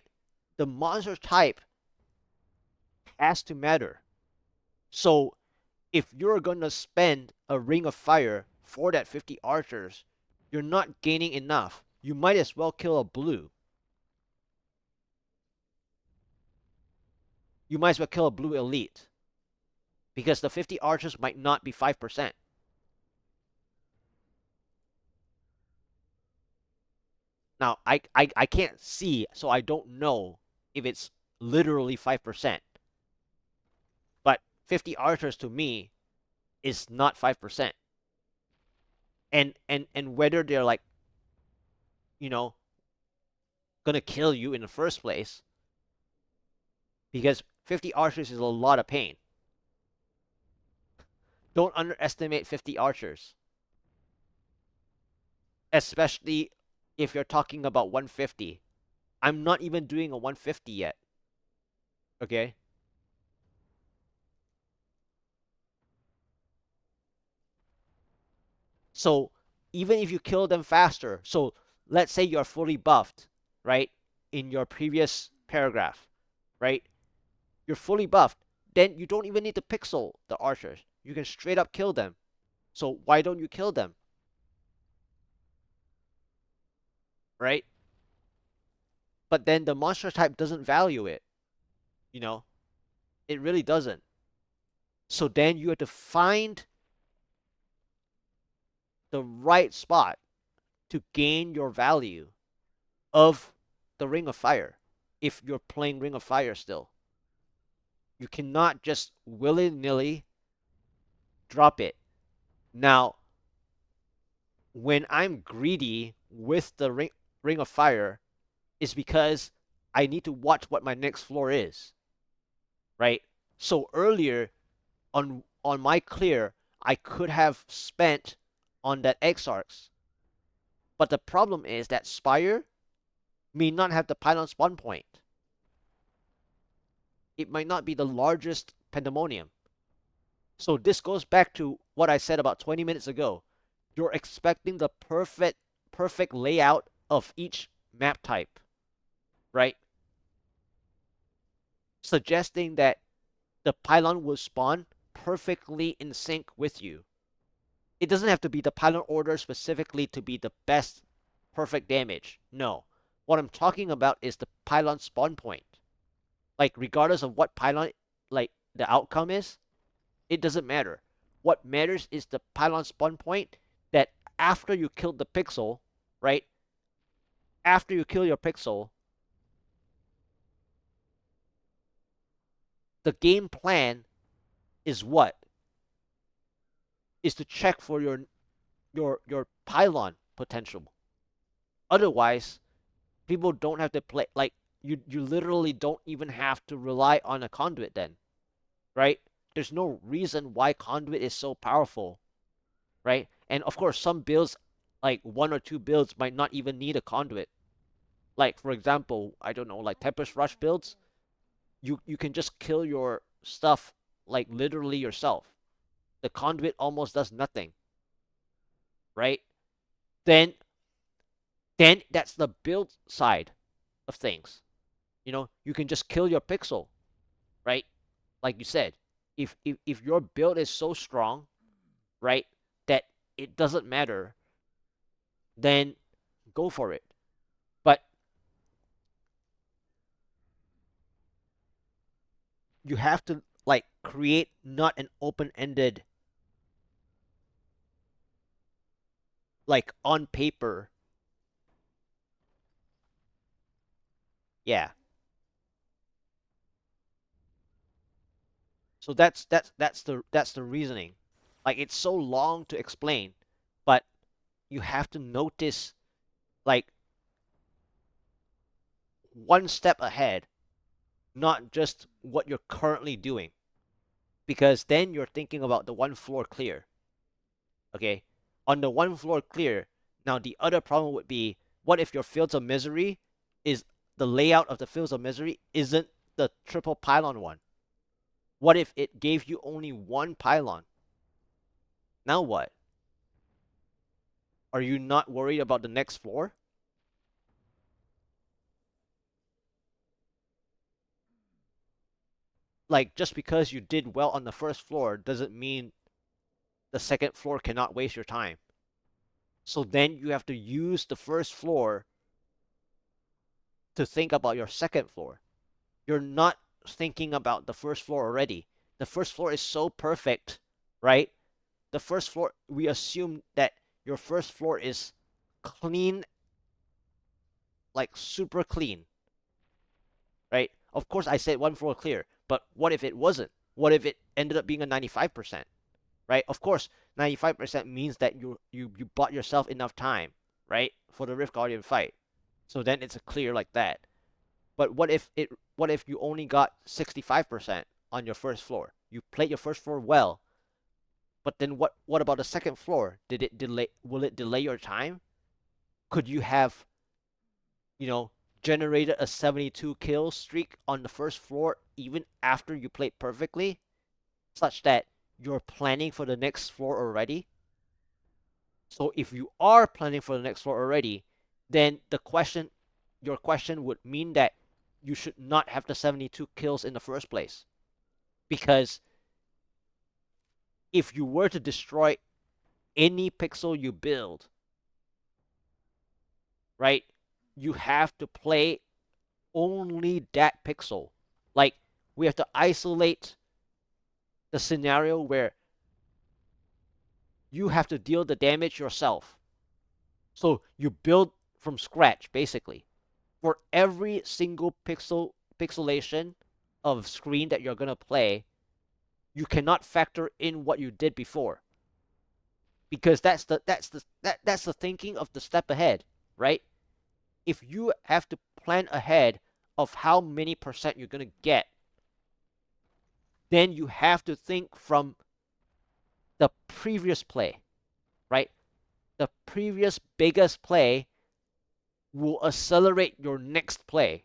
The monster type has to matter. So if you're going to spend a ring of fire for that 50 archers, you're not gaining enough. You might as well kill a blue. You might as well kill a blue elite because the 50 archers might not be 5%. Now, I can't see, so I don't know if it's literally 5%. But 50 archers to me is not 5%. And whether they're like, you know, gonna kill you in the first place, because 50 archers is a lot of pain. Don't underestimate 50 archers, especially if you're talking about 150. I'm not even doing a 150 yet. Okay? So even if you kill them faster, so let's say you're fully buffed, right? In your previous paragraph, right? You're fully buffed. Then you don't even need to pixel the archers. You can straight up kill them. So why don't you kill them? Right? But then the monster type doesn't value it. You know, it really doesn't. So then you have to find the right spot to gain your value of the Ring of Fire if you're playing Ring of Fire still. You cannot just willy nilly drop it. Now, when I'm greedy with the Ring of Fire, is because I need to watch what my next floor is, right? So earlier on my clear, I could have spent on that Exarchs, but the problem is that Spire may not have the pylon spawn point. It might not be the largest Pandemonium. So this goes back to what I said about 20 minutes ago. You're expecting the perfect layout of each map type, right? Suggesting that the pylon will spawn perfectly in sync with you. It doesn't have to be the pylon order specifically to be the best perfect damage. No. What I'm talking about is the pylon spawn point. Like regardless of what pylon like the outcome is, it doesn't matter. What matters is the pylon spawn point that after you kill the pixel, right? After you kill your pixel, the game plan is what? Is to check for your pylon potential. Otherwise, people don't have to play like you literally don't even have to rely on a conduit then, right? There's no reason why conduit is so powerful, right? And of course, some builds, like one or two builds, might not even need a conduit. Like for example, I don't know, like Tempest Rush builds, you can just kill your stuff like literally yourself. The conduit almost does nothing, right? Then then that's the build side of things. You know, you can just kill your pixel, right? Like you said, if your build is so strong, right, that it doesn't matter, then go for it. But you have to like create not an open-ended like on paper. Yeah. So that's the reasoning. Like it's so long to explain, but you have to notice like one step ahead, not just what you're currently doing, because then you're thinking about the one floor clear. Okay, on the one floor clear. Now the other problem would be, what if your fields of misery is the layout of the fields of misery isn't the triple pylon one? What if it gave you only one pylon? Now what? Are you not worried about the next floor? Like, just because you did well on the first floor doesn't mean the second floor cannot waste your time. So then you have to use the first floor to think about your second floor. You're not thinking about the first floor already. The first floor is so perfect, right? The first floor, we assume that your first floor is clean, like super clean, right? Of course, I said one floor clear, but what if it wasn't? What if it ended up being a 95%, right? Of course, 95% means that you bought yourself enough time, right, for the Rift Guardian fight. So then it's a clear like that. But what if you only got 65% on your first floor? You played your first floor well, but then what about the second floor? Did it delay will it delay your time? Could you have, you know, generated a 72 kill streak on the first floor even after you played perfectly, such that you're planning for the next floor already. So if you are planning for the next floor already, then your question would mean that you should not have the 72 kills in the first place. Because if you were to destroy any pixel you build, right, you have to play only that pixel. Like, we have to isolate the scenario where you have to deal the damage yourself. So you build from scratch, basically. For every single pixelation of screen that you're gonna play, you cannot factor in what you did before, because that's the thinking of the step ahead, right? If you have to plan ahead of how many percent you're gonna get, then you have to think from the previous play, right? The previous biggest play will accelerate your next play.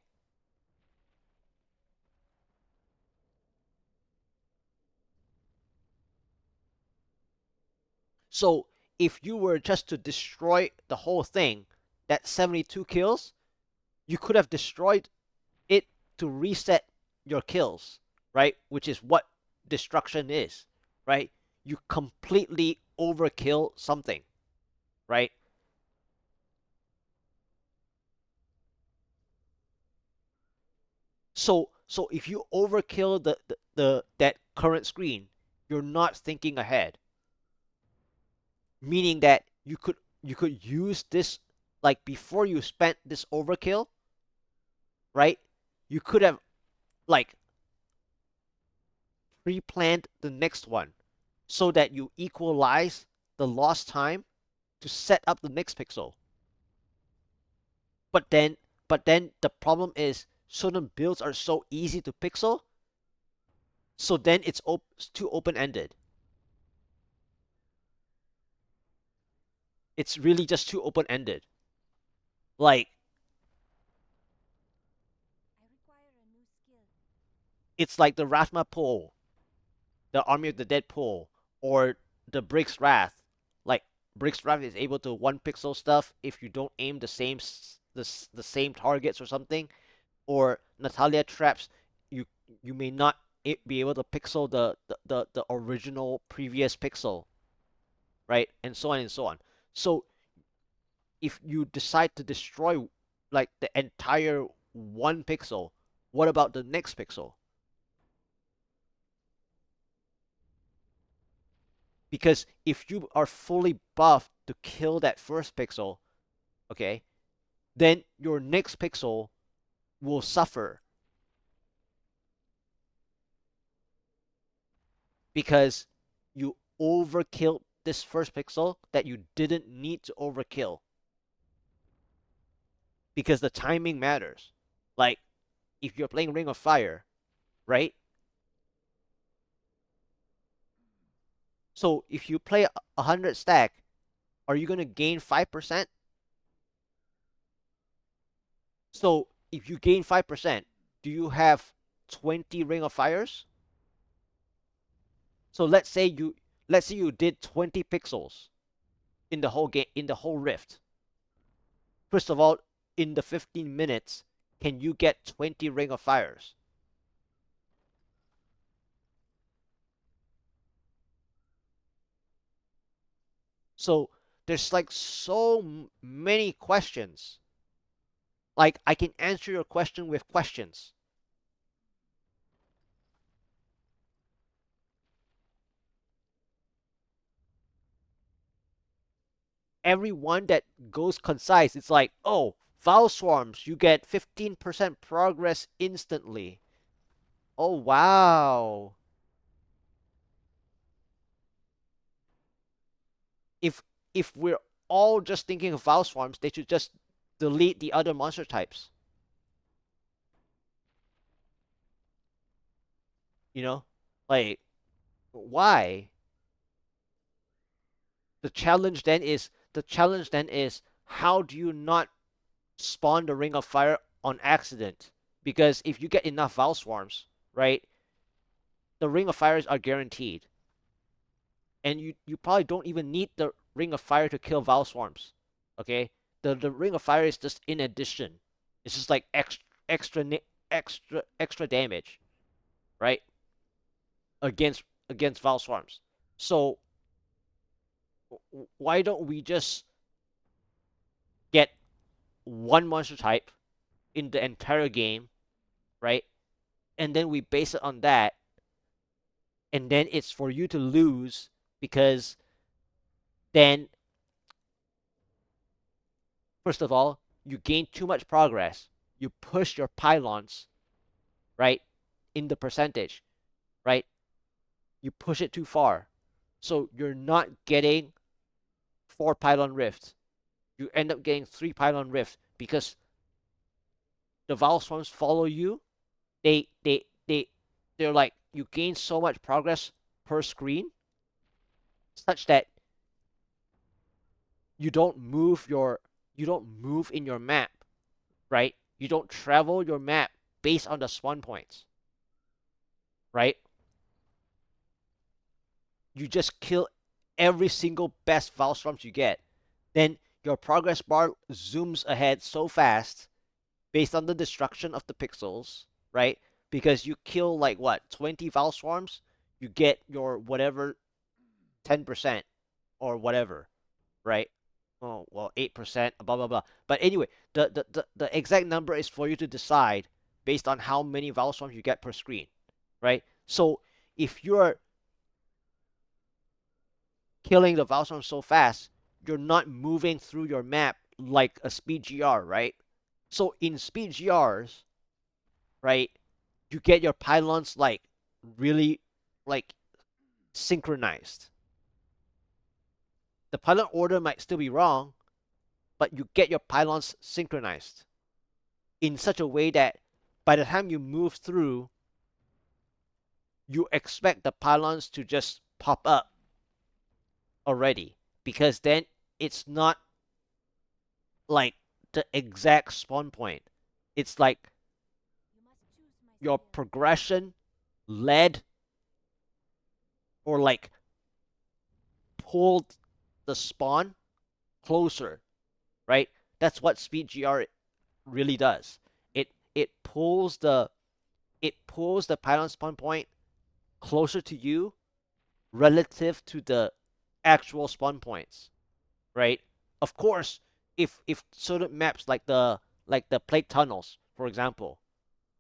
So if you were just to destroy the whole thing, that 72 kills, you could have destroyed it to reset your kills, right? Which is what destruction is, right? You completely overkill something, right? So if you overkill the that current screen, you're not thinking ahead, meaning that you could use this, like, before you spent this overkill, right? You could have, like, pre-planned the next one so that you equalize the lost time to set up the next pixel. But then the problem is certain builds are so easy to pixel, so then it's too open-ended. It's really just too open-ended. Like, it's like the Rathma pole, the Army of the Dead pole, or the Brick's Wrath. Like, Brick's Wrath is able to one pixel stuff if you don't aim the same targets or something. Or Natalia traps, you you may not be able to pixel the original previous pixel, right? And so on and so on. So if you decide to destroy, like, the entire one pixel, what about the next pixel? Because if you are fully buffed to kill that first pixel, okay, then your next pixel will suffer because you overkilled this first pixel that you didn't need to overkill, because the timing matters. Like, if you're playing Ring of Fire, right? So if you play 100 stack, are you gonna gain 5%? So if you gain 5%, do you have 20 Ring of Fires? So let's say you did 20 pixels in the whole game, in the whole rift. First of all, in the 15 minutes, can you get 20 Ring of Fires? So there's, like, so many questions. Like, I can answer your question with questions. Everyone that goes concise, it's like, oh, Foul Swarms, you get 15% progress instantly. Oh, wow. If if we're all just thinking of Foul Swarms, they should just delete the other monster types. You know? Like, why? The challenge then is, how do you not spawn the Ring of Fire on accident. Because if you get enough Val Swarms, right, the Ring of Fires are guaranteed. And you probably don't even need the Ring of Fire to kill Val Swarms. Okay? The Ring of Fire is just in addition. It's just like extra damage, right? Against Val Swarms. So why don't we just get one monster type in the entire game, right? And then we base it on that, and then it's for you to lose because then, first of all, you gain too much progress. You push your pylons, right, in the percentage, right? You push it too far. So you're not getting 4 pylon rifts. You end up getting 3 pylon rifts because the Val Swarms follow you. They're like, you gain so much progress per screen such that you don't move in your map, right? You don't travel your map based on the spawn points, right? You just kill every single best Valstorms you get. Then your progress bar zooms ahead so fast based on the destruction of the pixels, right? Because you kill like what, 20 Valswarms, you get your whatever 10% or whatever, right? Oh, well, 8%, blah, blah, blah. But anyway, the exact number is for you to decide based on how many Valswarms you get per screen, right? So if you're killing the Valswarm so fast, you're not moving through your map like a speed GR, right? So in speed GRs, right, you get your pylons like really like synchronized. The pylon order might still be wrong, but you get your pylons synchronized in such a way that by the time you move through, you expect the pylons to just pop up already, because then it's not like the exact spawn point. It's like your progression led or like pulled the spawn closer, right? That's what speed GR really does. It pulls the pylon spawn point closer to you relative to the actual spawn points, right? Of course, if certain maps like the plague tunnels, for example,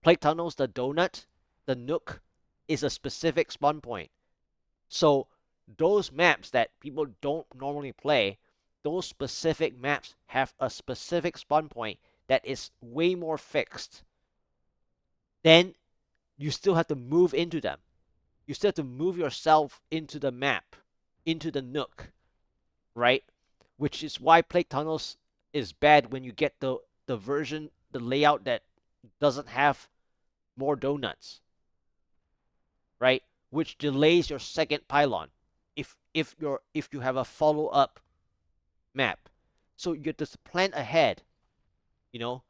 plague tunnels, the donut, the nook is a specific spawn point. So those maps that people don't normally play, those specific maps have a specific spawn point that is way more fixed. Then you still have to move into them. You still have to move yourself into the map, into the nook, right? Which is why plague tunnels is bad when you get the version, the layout that doesn't have more donuts, right? Which delays your second pylon if you have a follow up map. So you have to plan ahead. You know,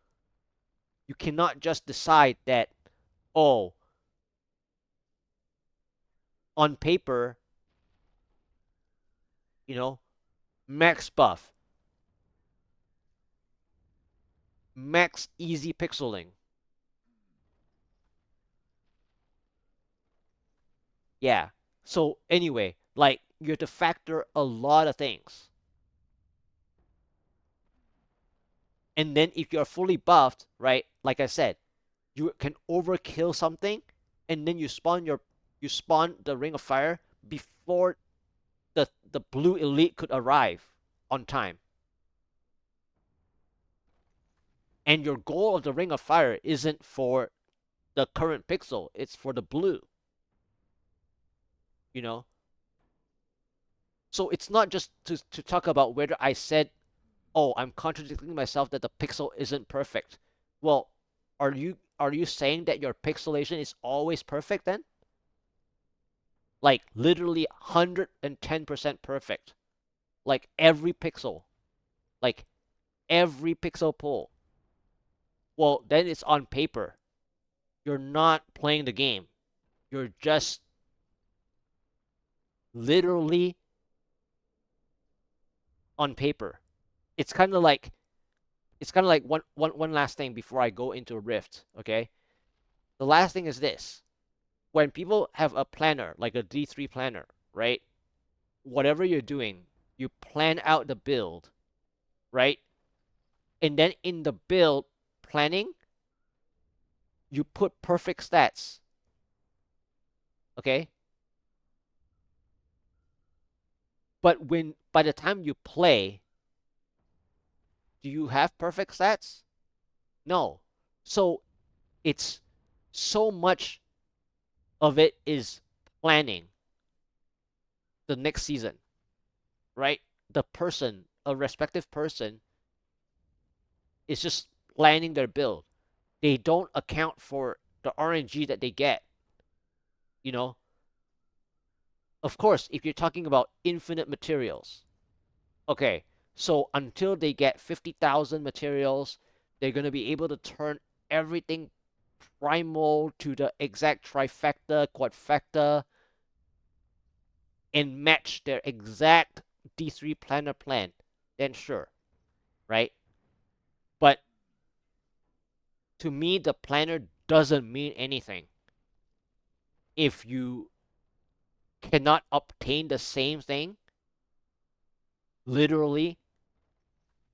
you cannot just decide that, oh, on paper, you know, max buff, max easy pixeling. Yeah. So anyway, like you have to factor a lot of things. And then if you're fully buffed, right? Like I said, you can overkill something, and then you spawn the Ring of Fire before the blue elite could arrive on time. And your goal of the Ring of Fire isn't for the current pixel, it's for the blue. You know? So it's not just to talk about whether I said, oh, I'm contradicting myself that the pixel isn't perfect. Well, are you saying that your pixelation is always perfect then? Like literally 110% perfect. Like every pixel. Like every pixel pull. Well, then it's on paper. You're not playing the game. You're just literally on paper. It's kind of like one last thing before I go into Rift, okay? The last thing is this. When people have a planner, like a D3 planner, right? Whatever you're doing, you plan out the build, right? And then in the build planning, you put perfect stats, okay? But when by the time you play, do you have perfect stats? No. So it's so much of it is planning the next season, right? The person, a respective person, is just planning their build. They don't account for the RNG that they get, you know? Of course, if you're talking about infinite materials, okay, so until they get 50,000 materials, they're going to be able to turn everything primal to the exact trifecta, quadfecta, and match their exact D3 planner plan, then sure, right? But to me, the planner doesn't mean anything if you cannot obtain the same thing literally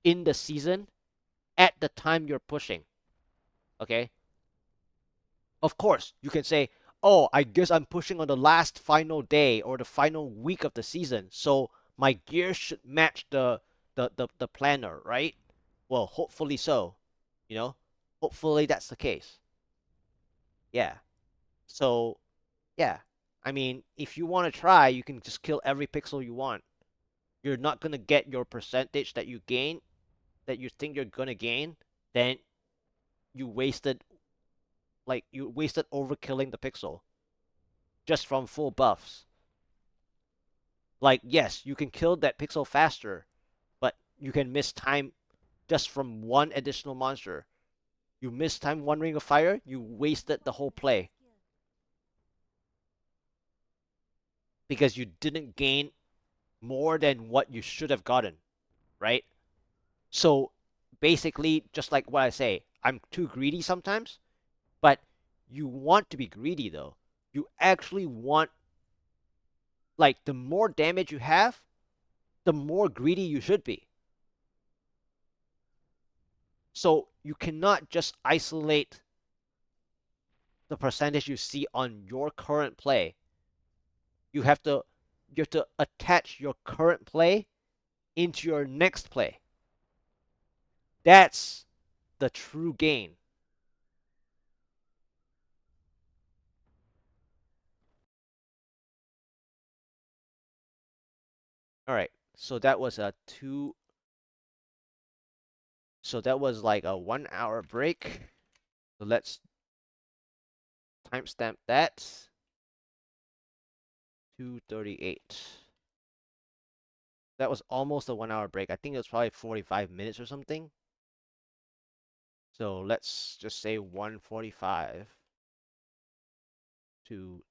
in the season at the time you're pushing. Okay? Of course, you can say, oh, I guess I'm pushing on the last final day or the final week of the season, so my gear should match the planner, right? Well, hopefully so. You know? Hopefully that's the case. Yeah. So, yeah. I mean, if you want to try, you can just kill every pixel you want. You're not gonna get your percentage that you gain, that you think you're gonna gain, then you wasted you wasted overkilling the pixel just from full buffs. Like, yes, you can kill that pixel faster, but you can miss time just from one additional monster. You miss time one ring of fire, you wasted the whole play because you didn't gain more than what you should have gotten, right? So basically, just like what I say, I'm too greedy sometimes, but you want to be greedy though. You actually want, like, the more damage you have, the more greedy you should be. So you cannot just isolate the percentage you see on your current play. You have to attach your current play into your next play. That's the true gain. All right. So that was a two. So that was like a 1 hour break. So let's timestamp that. 2:38. That was almost a 1 hour break. I think it was probably 45 minutes or something. So let's just say 1:45 to.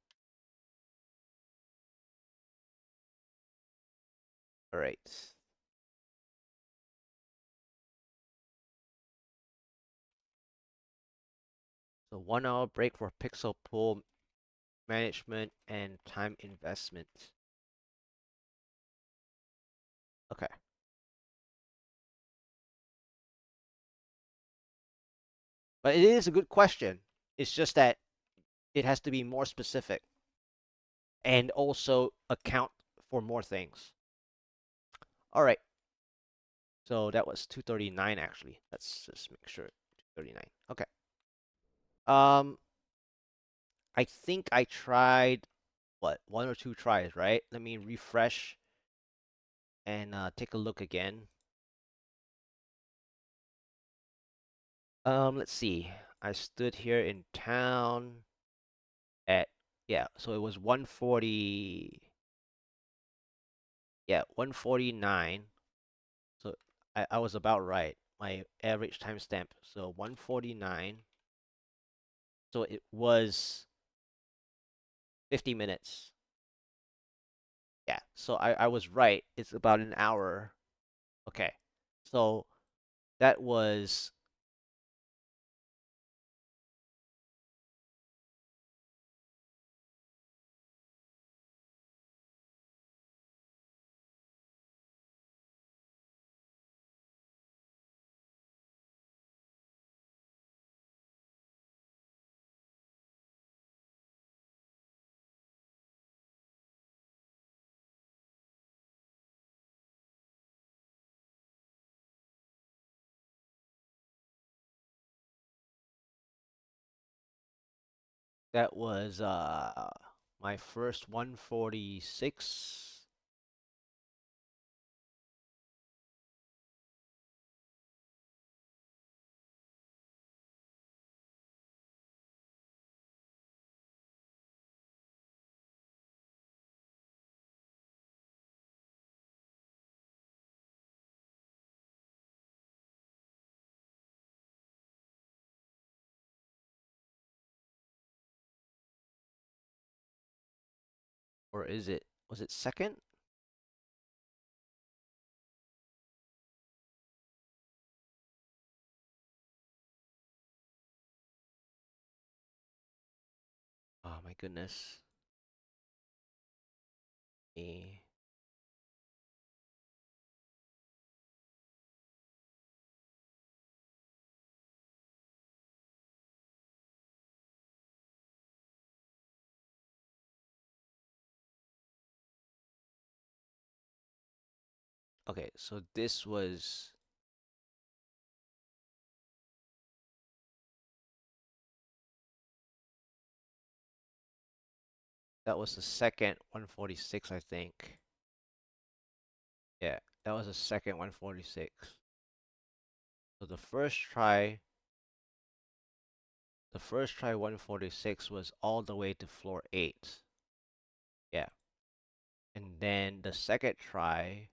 All right. So 1 hour break for pixel pool management and time investment. Okay. But it is a good question. It's just that it has to be more specific and also account for more things. All right. So that was 2:39 actually. Let's just make sure 2:39. Okay. Um I think I tried what, one or two tries, right? Let me refresh and take a look again. Let's see. I stood here in town at, yeah, so it was 140, yeah, 149. So I was about right. my average timestamp. So 149. So it was 50 minutes. Yeah. So I was right. It's about an hour. Okay. So that was that was my first 146. Or is it, was it second? Oh my goodness. Eh. Okay, so this was, that was the second 146, I think. Yeah, that was the second 146. So the first try 146 was all the way to floor 8. Yeah. And then the second try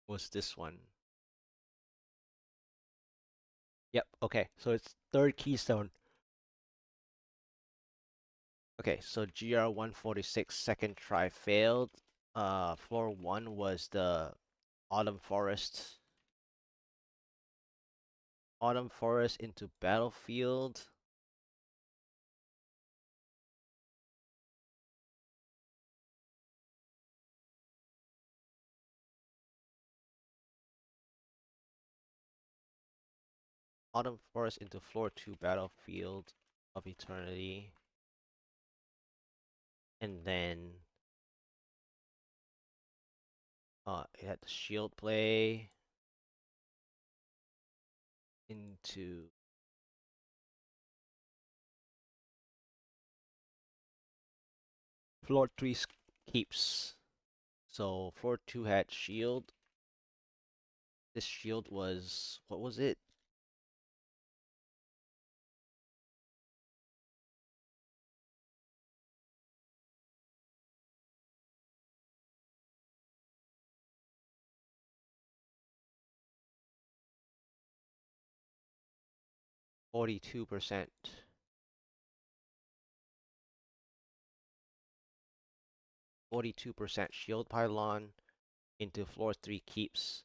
was this one. Yep, okay. So it's third keystone. Okay, so GR 146 second try failed. Floor 1 was the Autumn Forest. Autumn Forest into Battlefield. Autumn Forest into floor 2 Battlefield of Eternity. And then it had the shield play into floor 3 keeps. So floor 2 had shield. This shield was, what was it? 42%. 42% shield pylon into floor 3 keeps.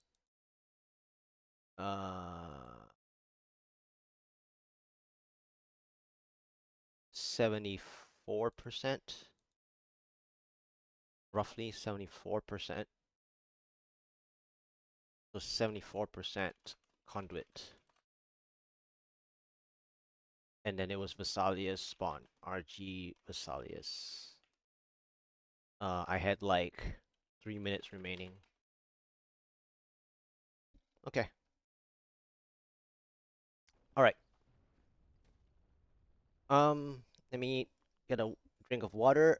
74%. Roughly 74%. So 74% conduit. And then it was Vesalius spawn. RG Vesalius. I had like 3 minutes remaining. Okay. Alright. Let me get a drink of water.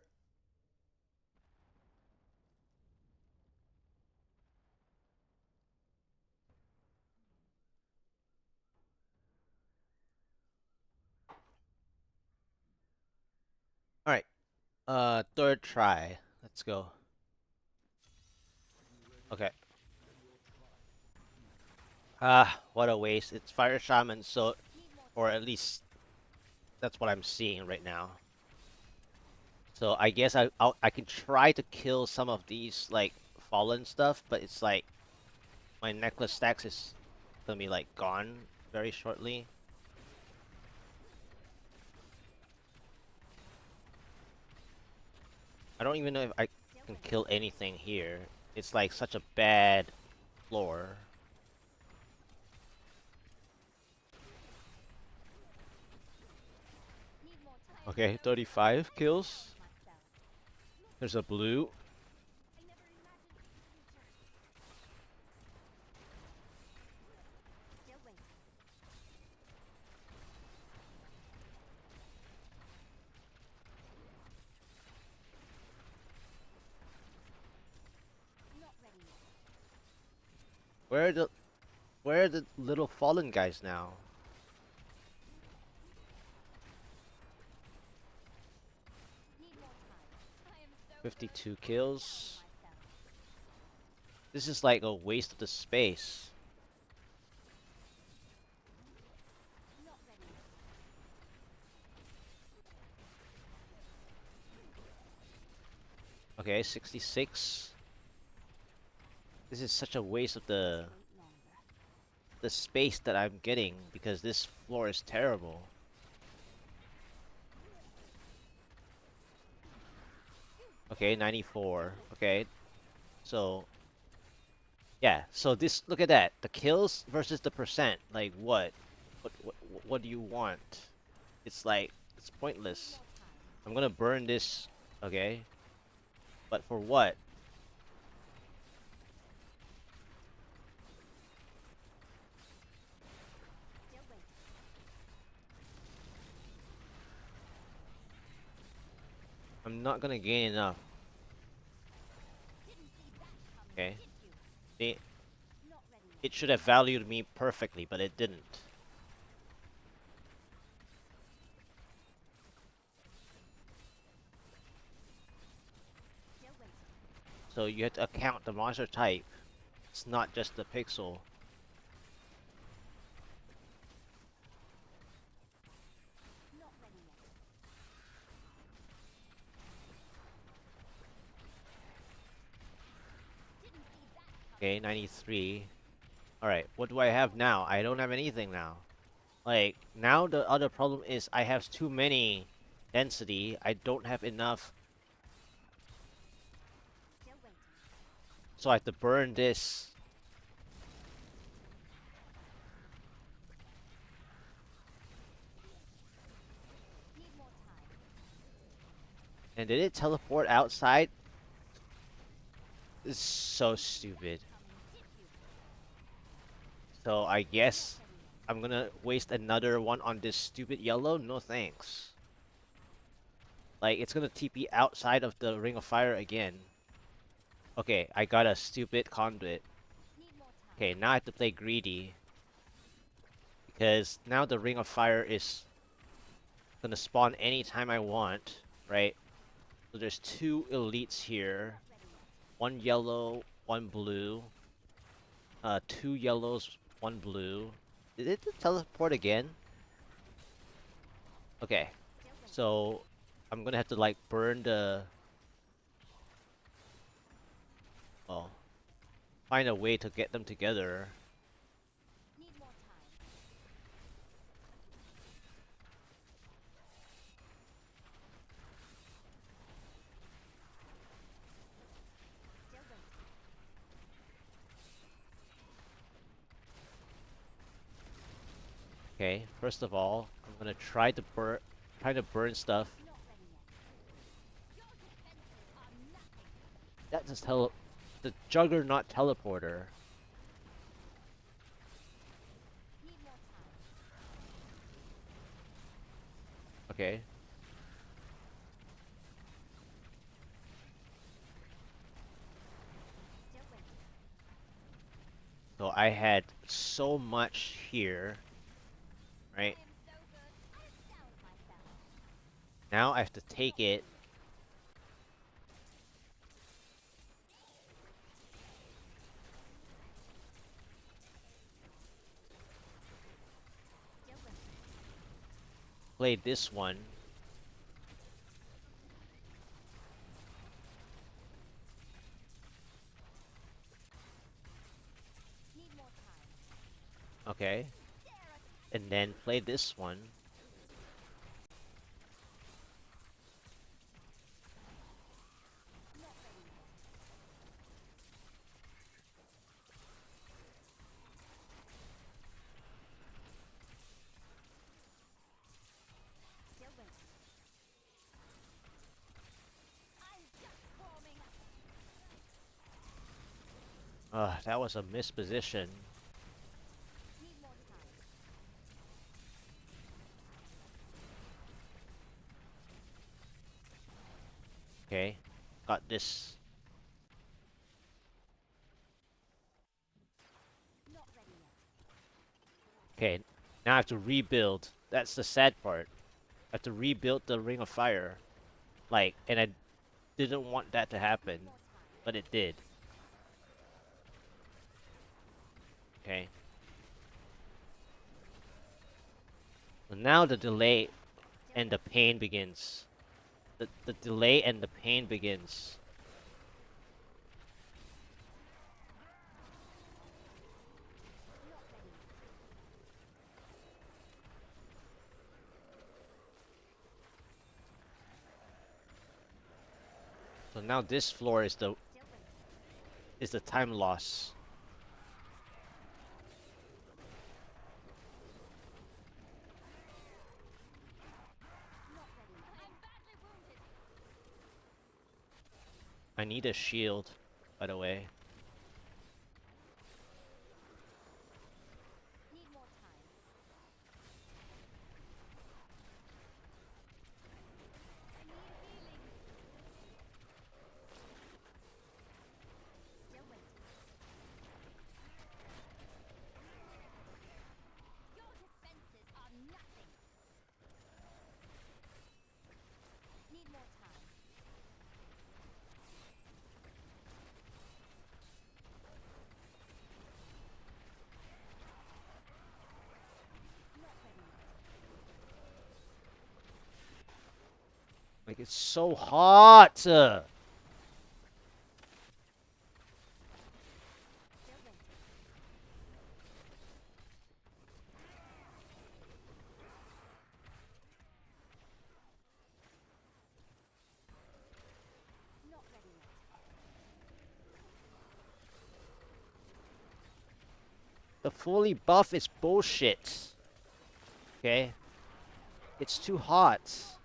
Alright. Third try. Let's go. Okay. Ah, what a waste. It's Fire Shaman, so... Or at least, that's what I'm seeing right now. So I guess I can try to kill some of these, like, fallen stuff, but it's like... My necklace stacks is gonna be, like, gone very shortly. I don't even know if I can kill anything here. It's like such a bad floor. Okay, 35 kills. There's a blue. Where are the little fallen guys now? 52 kills. This is like a waste of the space. Okay, 66. This is such a waste of the space that I'm getting because this floor is terrible. Okay, 94. Okay. So yeah, so this, look at that. The kills versus the percent. Like what? What do you want? It's like it's pointless. I'm gonna burn this, okay? But for what? I'm not gonna gain enough. Okay. It, it should have valued me perfectly, but it didn't. So you have to account the monster type. It's not just the pixel. Okay, 93. Alright, what do I have now? I don't have anything now. Like, now the other problem is I have too many density. I don't have enough. So I have to burn this. And did it teleport outside? This is so stupid. So I guess I'm gonna waste another one on this stupid yellow? No thanks. Like, it's gonna TP outside of the Ring of Fire again. Okay, I got a stupid conduit. Okay, now I have to play greedy. Because now the Ring of Fire is gonna spawn anytime I want, right? So there's two elites here. One yellow, one blue. Two yellows, one blue. Did it teleport again? Okay. So I'm gonna have to like burn the... Well, find a way to get them together. Okay, first of all, I'm gonna try to burn stuff. That's just the Juggernaut teleporter. Okay. So I had so much here, right? Now I have to take it. play this one. Okay. And then play this one. That was a misposition. Okay. Got this. Okay. Now I have to rebuild. That's the sad part. I have to rebuild the Ring of Fire. Like, and I didn't want that to happen. But it did. Okay. So now the delay and the pain begins. The delay and the pain begins. So now this floor is the time loss. I need a shield, by the way. Like, it's so hot! The fully buff is bullshit. Okay? It's too hot.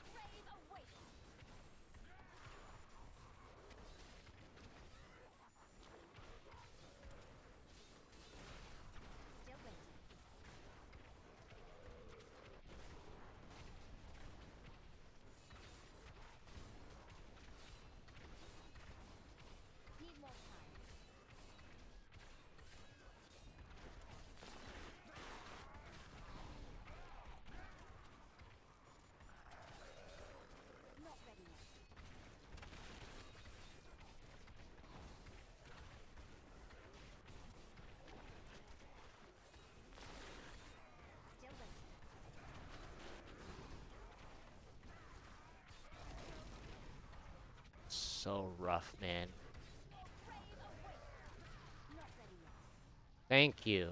So rough, man. Thank you.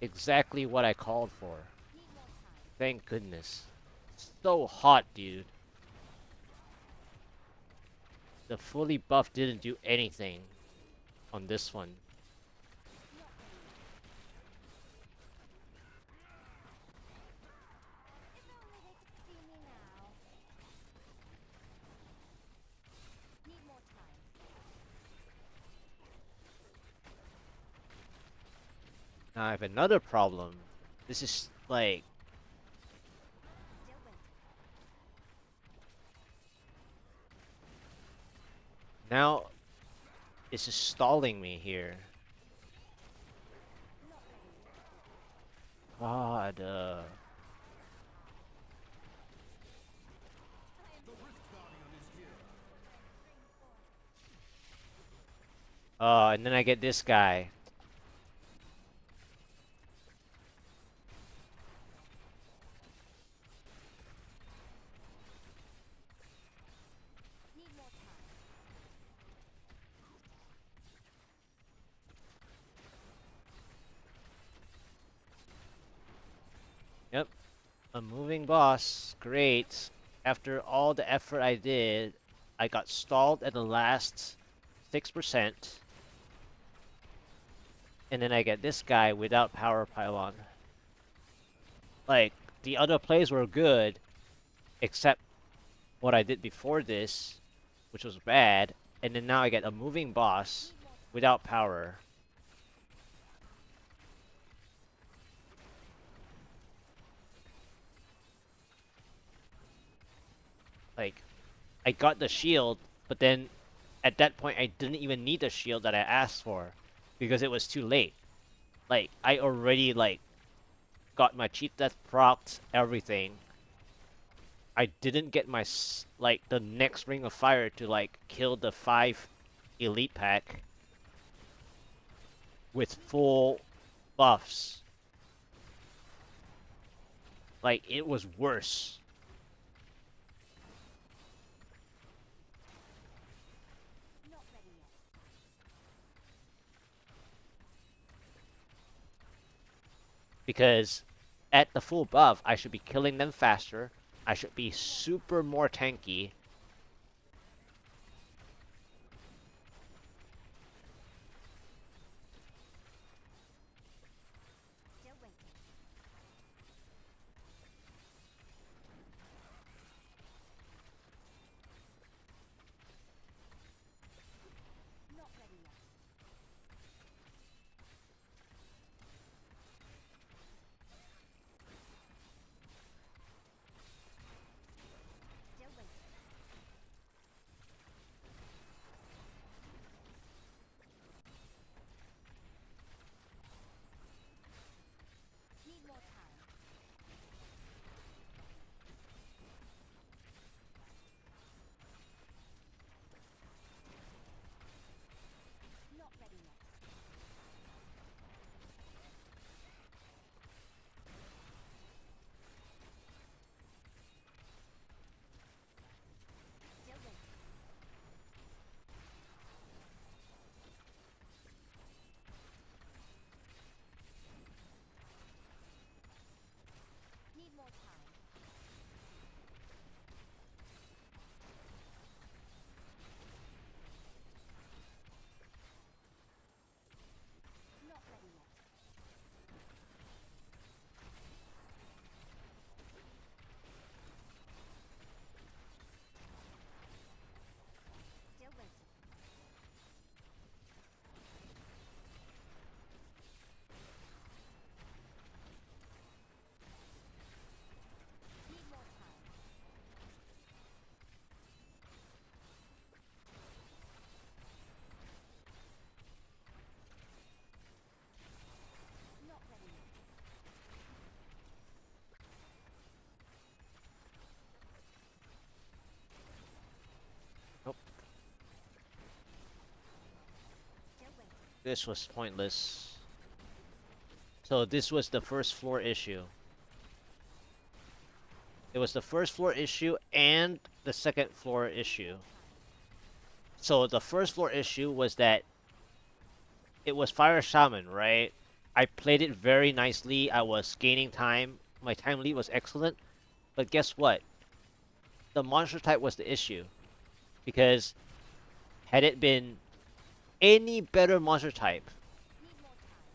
Exactly what I called for. Thank goodness. So hot, dude. The fully buff didn't do anything on this one. Now I have another problem. This is like... Now, it's just stalling me here. God, Oh, and then I get this guy. A moving boss. Great. After all the effort I did, I got stalled at the last 6%. And then I get this guy without power pylon. Like, the other plays were good, except what I did before this, which was bad. And then now I get a moving boss without power. Like, I got the shield, but then at that point I didn't even need the shield that I asked for because it was too late. Like, I already, like, got my cheat death procced, everything. I didn't get my, like, the next ring of fire to, like, kill the 5 elite pack with full buffs. Like, it was worse. Because at the full buff, I should be killing them faster. I should be super more tanky. Nope. This was pointless. So this was the first floor issue. It was the first floor issue and the second floor issue. So the first floor issue was that it was Fire Shaman, right? I played it very nicely. I was gaining time. My time lead was excellent. But guess what? The monster type was the issue. Because had it been any better monster type,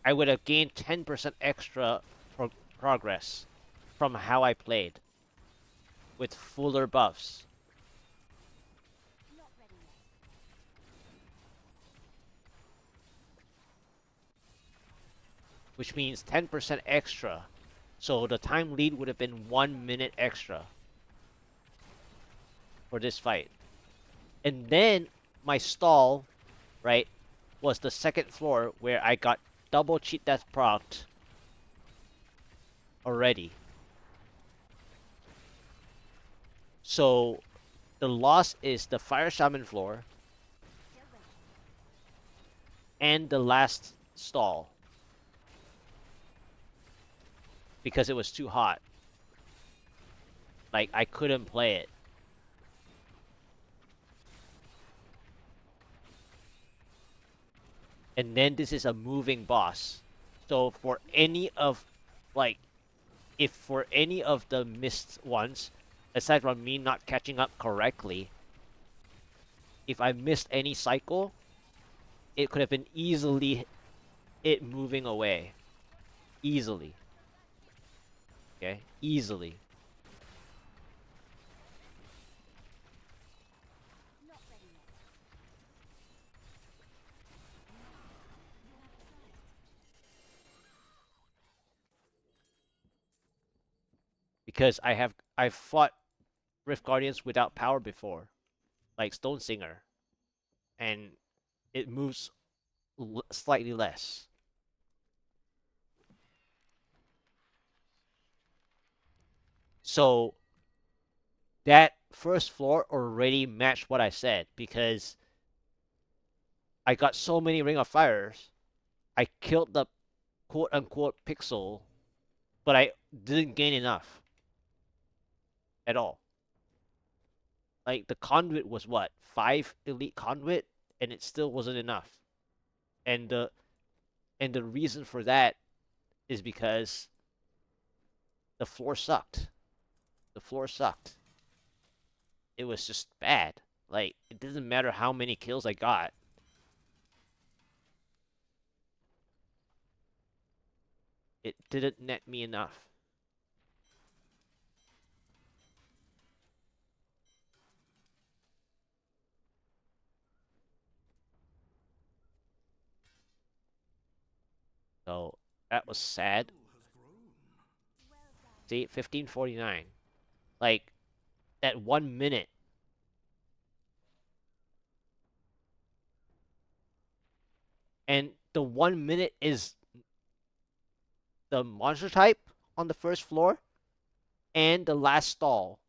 I would have gained 10% extra progress from how I played with fuller buffs. Which means 10% extra. So the time lead would have been 1 minute extra for this fight. And then my stall, right, was the second floor where I got double cheat death procced already. So the loss is the Fire Shaman floor and the last stall. Because it was too hot. Like, I couldn't play it. And then this is a moving boss. So for any of, like, if for any of the missed ones, aside from me not catching up correctly, if I missed any cycle, it could have been easily it moving away. Easily. Okay? Easily. Because I've fought Rift Guardians without power before, like Stone Singer, and it moves slightly less. So that first floor already matched what I said because I got so many Ring of Fires. I killed the quote unquote pixel, but I didn't gain enough at all. Like the conduit was what? 5 elite conduit, and it still wasn't enough. And the reason for that is because the floor sucked. The floor sucked. It was just bad. Like it doesn't matter how many kills I got. It didn't net me enough. So that was sad. See, 1549. Like at 1 minute. And the 1 minute is the monster type on the first floor and the last stall.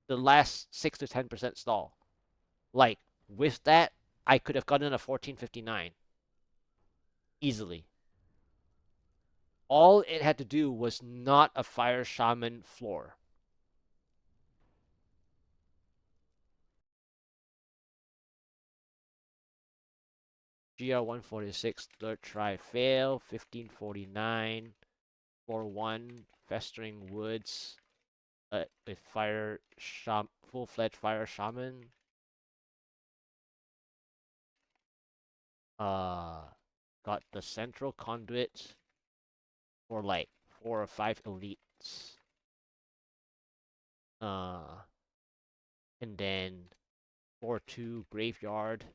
The last 6 to 10% stall. Like with that, I could have gotten a 1459 easily. All it had to do was not a fire shaman floor. GR146, third try fail, 1549, floor 1, Festering Woods, with full-fledged fire shaman. Got the central conduit for like 4 or 5 elites. And then floor 2 graveyard,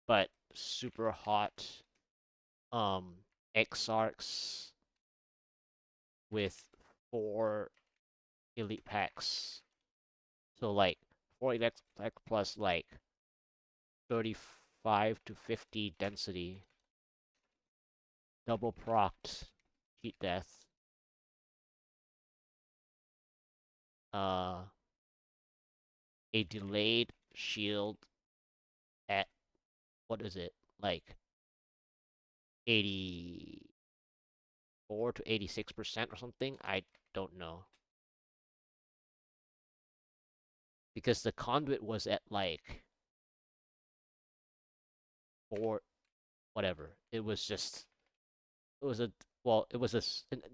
but super hot. Exarchs with 4 elite packs. So like 4 elite pack plus like 35 to 50 density. Double procced heat death. A delayed shield at what is it? Like 84 to 86% or something? I don't know. Because the conduit was at like 4 whatever. It was just it was a well, it was a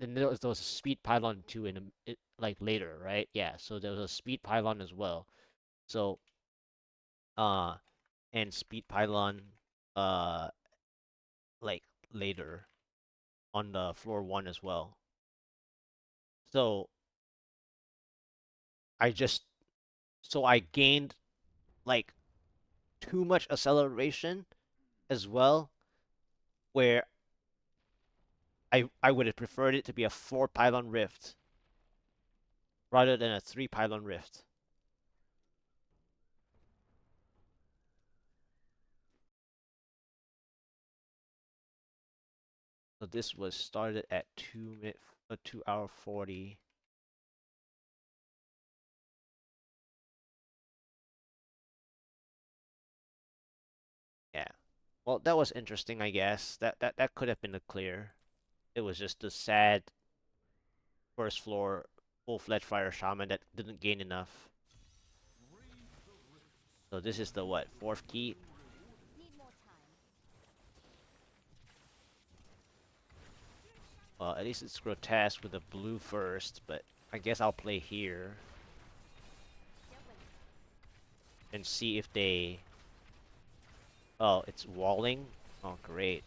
and there was a speed pylon too like later, right? Yeah, so there was a speed pylon as well. So uh and speed pylon uh like later on the floor 1 as well. So I just so I gained like too much acceleration as well where I would have preferred it to be a 4 pylon rift rather than a 3 pylon rift. So this was started at 2 hour 40. Yeah. Well, that was interesting, I guess. That could have been a clear. It was just the sad first floor full-fledged fire shaman that didn't gain enough. So this is the what? Fourth key? Well, at least it's grotesque with the blue first, but I guess I'll play here and see if they... Oh, it's walling? Oh, great.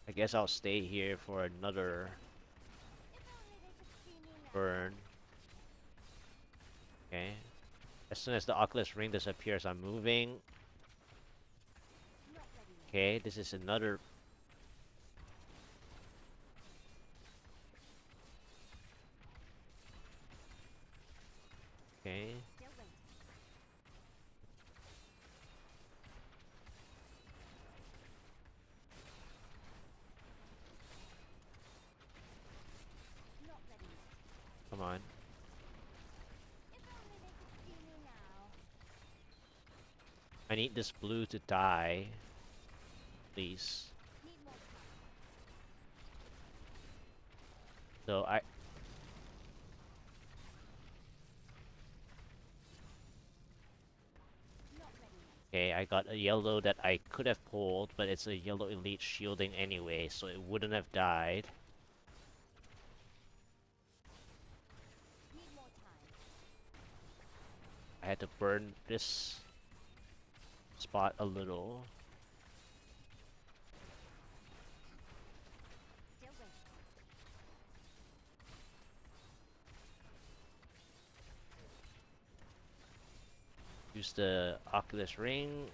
I guess I'll stay here for another burn. Okay. As soon as the Oculus Ring disappears, I'm moving. Okay, this is another... Okay. Come on. I need this blue to die. Please. So I... Okay, I got a yellow that I could have pulled, but it's a yellow elite shielding anyway, so it wouldn't have died. I had to burn this spot a little. Use the Oculus Ring.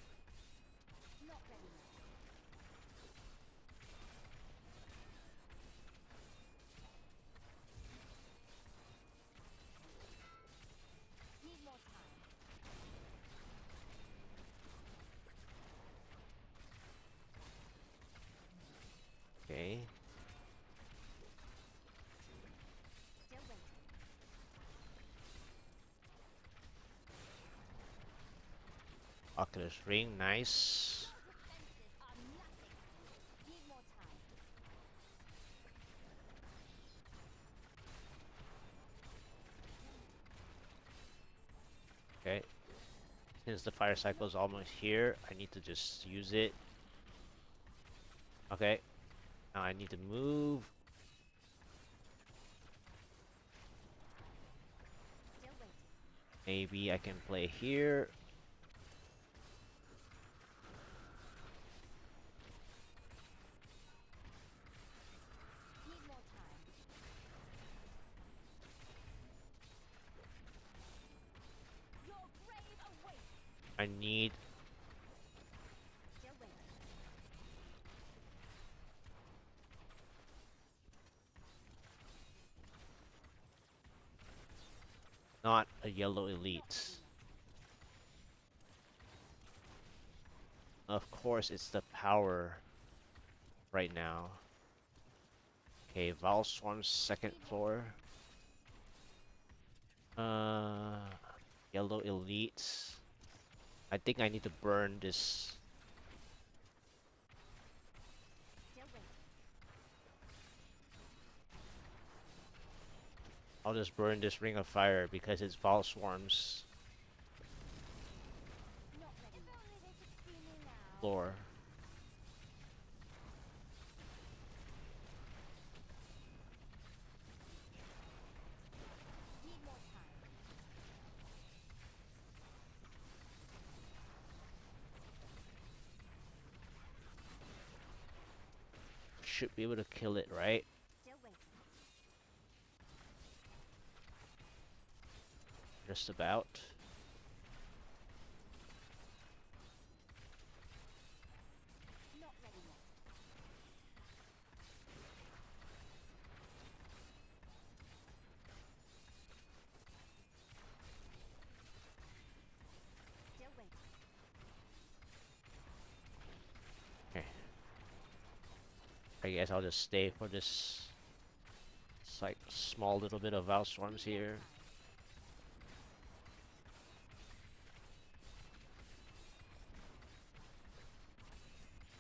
Okay. Oculus Ring, nice. Okay. Since the fire cycle is almost here, I need to just use it. Okay. Now I need to move. Maybe I can play here. I need... Not a yellow elite. Of course, it's the power right now. Okay, Val Swarm's second floor. Yellow elites. I think I need to burn this. I'll just burn this Ring of Fire because it's Val Swarm's floor. Should be able to kill it, right? Just about. Okay. I guess I'll just stay for this. It's like a small little bit of Val Swarms here.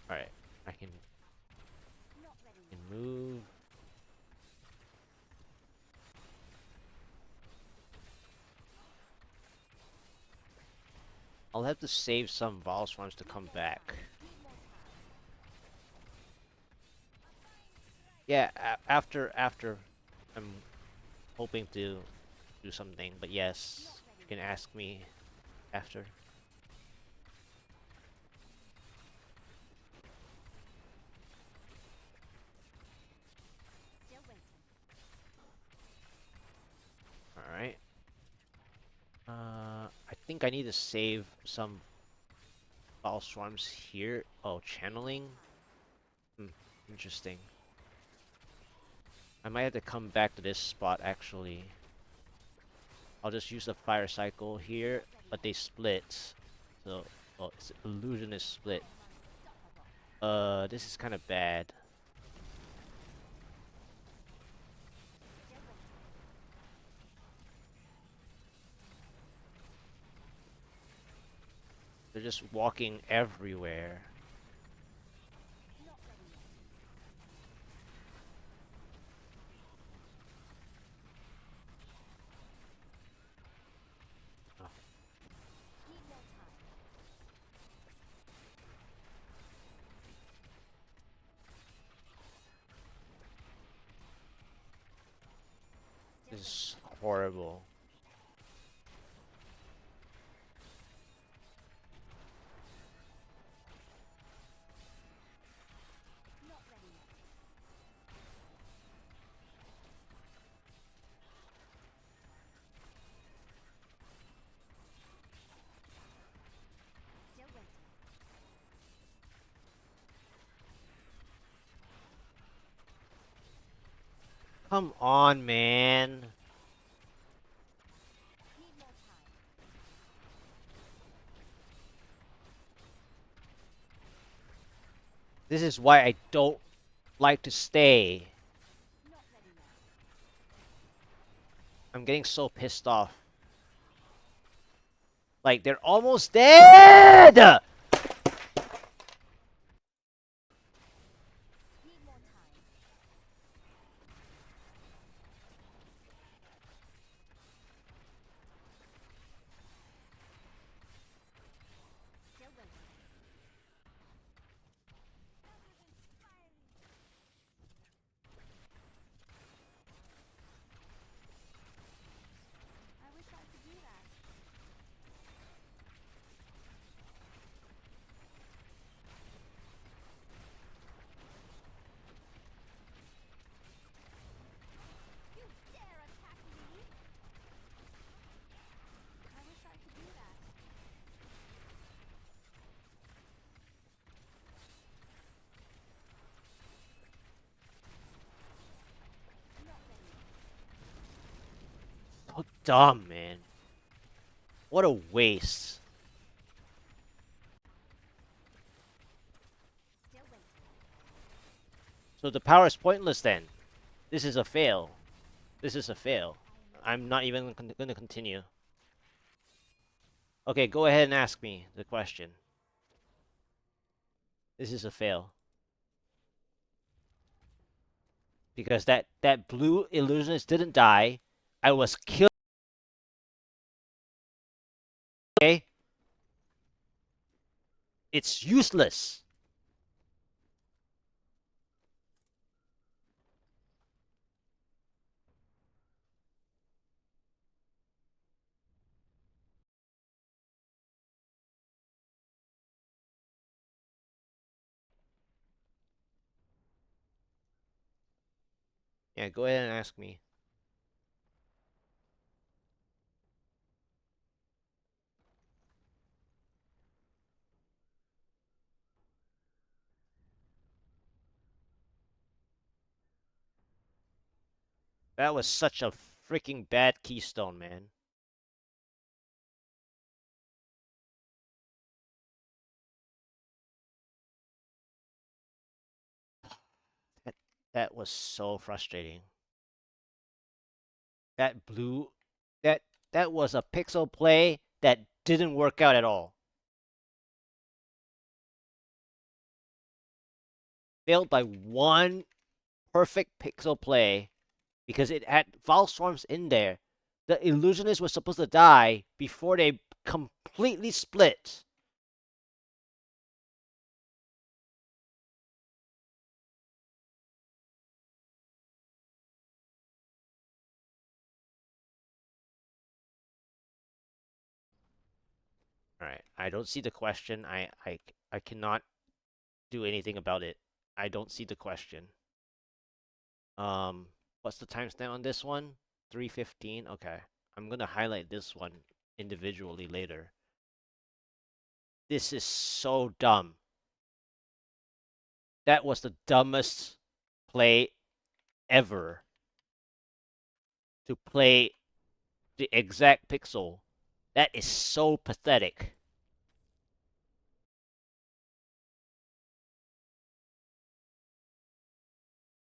Alright, I can move. I'll have to save some Vol Swarms to come back. Yeah, after I'm hoping to do something, but yes, you can ask me after. Alright. I think I need to save some Ball Swarms here. Oh, channeling? Interesting. I might have to come back to this spot, actually. I'll just use the fire cycle here, but they split. So, oh, it's illusion is split. This is kind of bad. They're just walking everywhere. Oh. This is horrible. Come on, man. This is why I don't like to stay. I'm getting so pissed off. Like, they're almost dead! So dumb, man. What a waste. So the power is pointless then. This is a fail. This is a fail. I'm not even gonna continue. Okay, go ahead and ask me the question. This is a fail. Because that blue illusionist didn't die. I was killed. Okay? It's useless. Yeah, go ahead and ask me. That was such a freaking bad keystone, man. That was so frustrating. That blue, that was a pixel play that didn't work out at all. Failed by one perfect pixel play because it had Valstorms in there. The illusionist was supposed to die before they completely split. All right, I don't see the question. I cannot do anything about it. I don't see the question. What's the timestamp on this one? 3:15. Okay, I'm gonna highlight this one individually later. This is so dumb. That was the dumbest play ever. To play the exact pixel. That is so pathetic.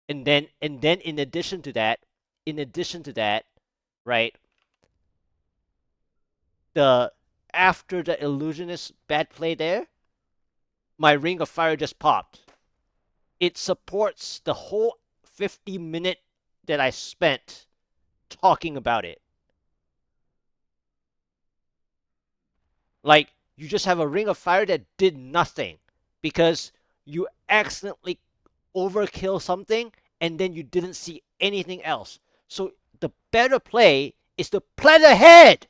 And then in addition to that, right? The After the illusionist bad play there, my ring of fire just popped. It supports the whole 50-minute that I spent talking about it. Like, you just have a ring of fire that did nothing because you accidentally overkill something and then you didn't see anything else. So the better play is to plan ahead.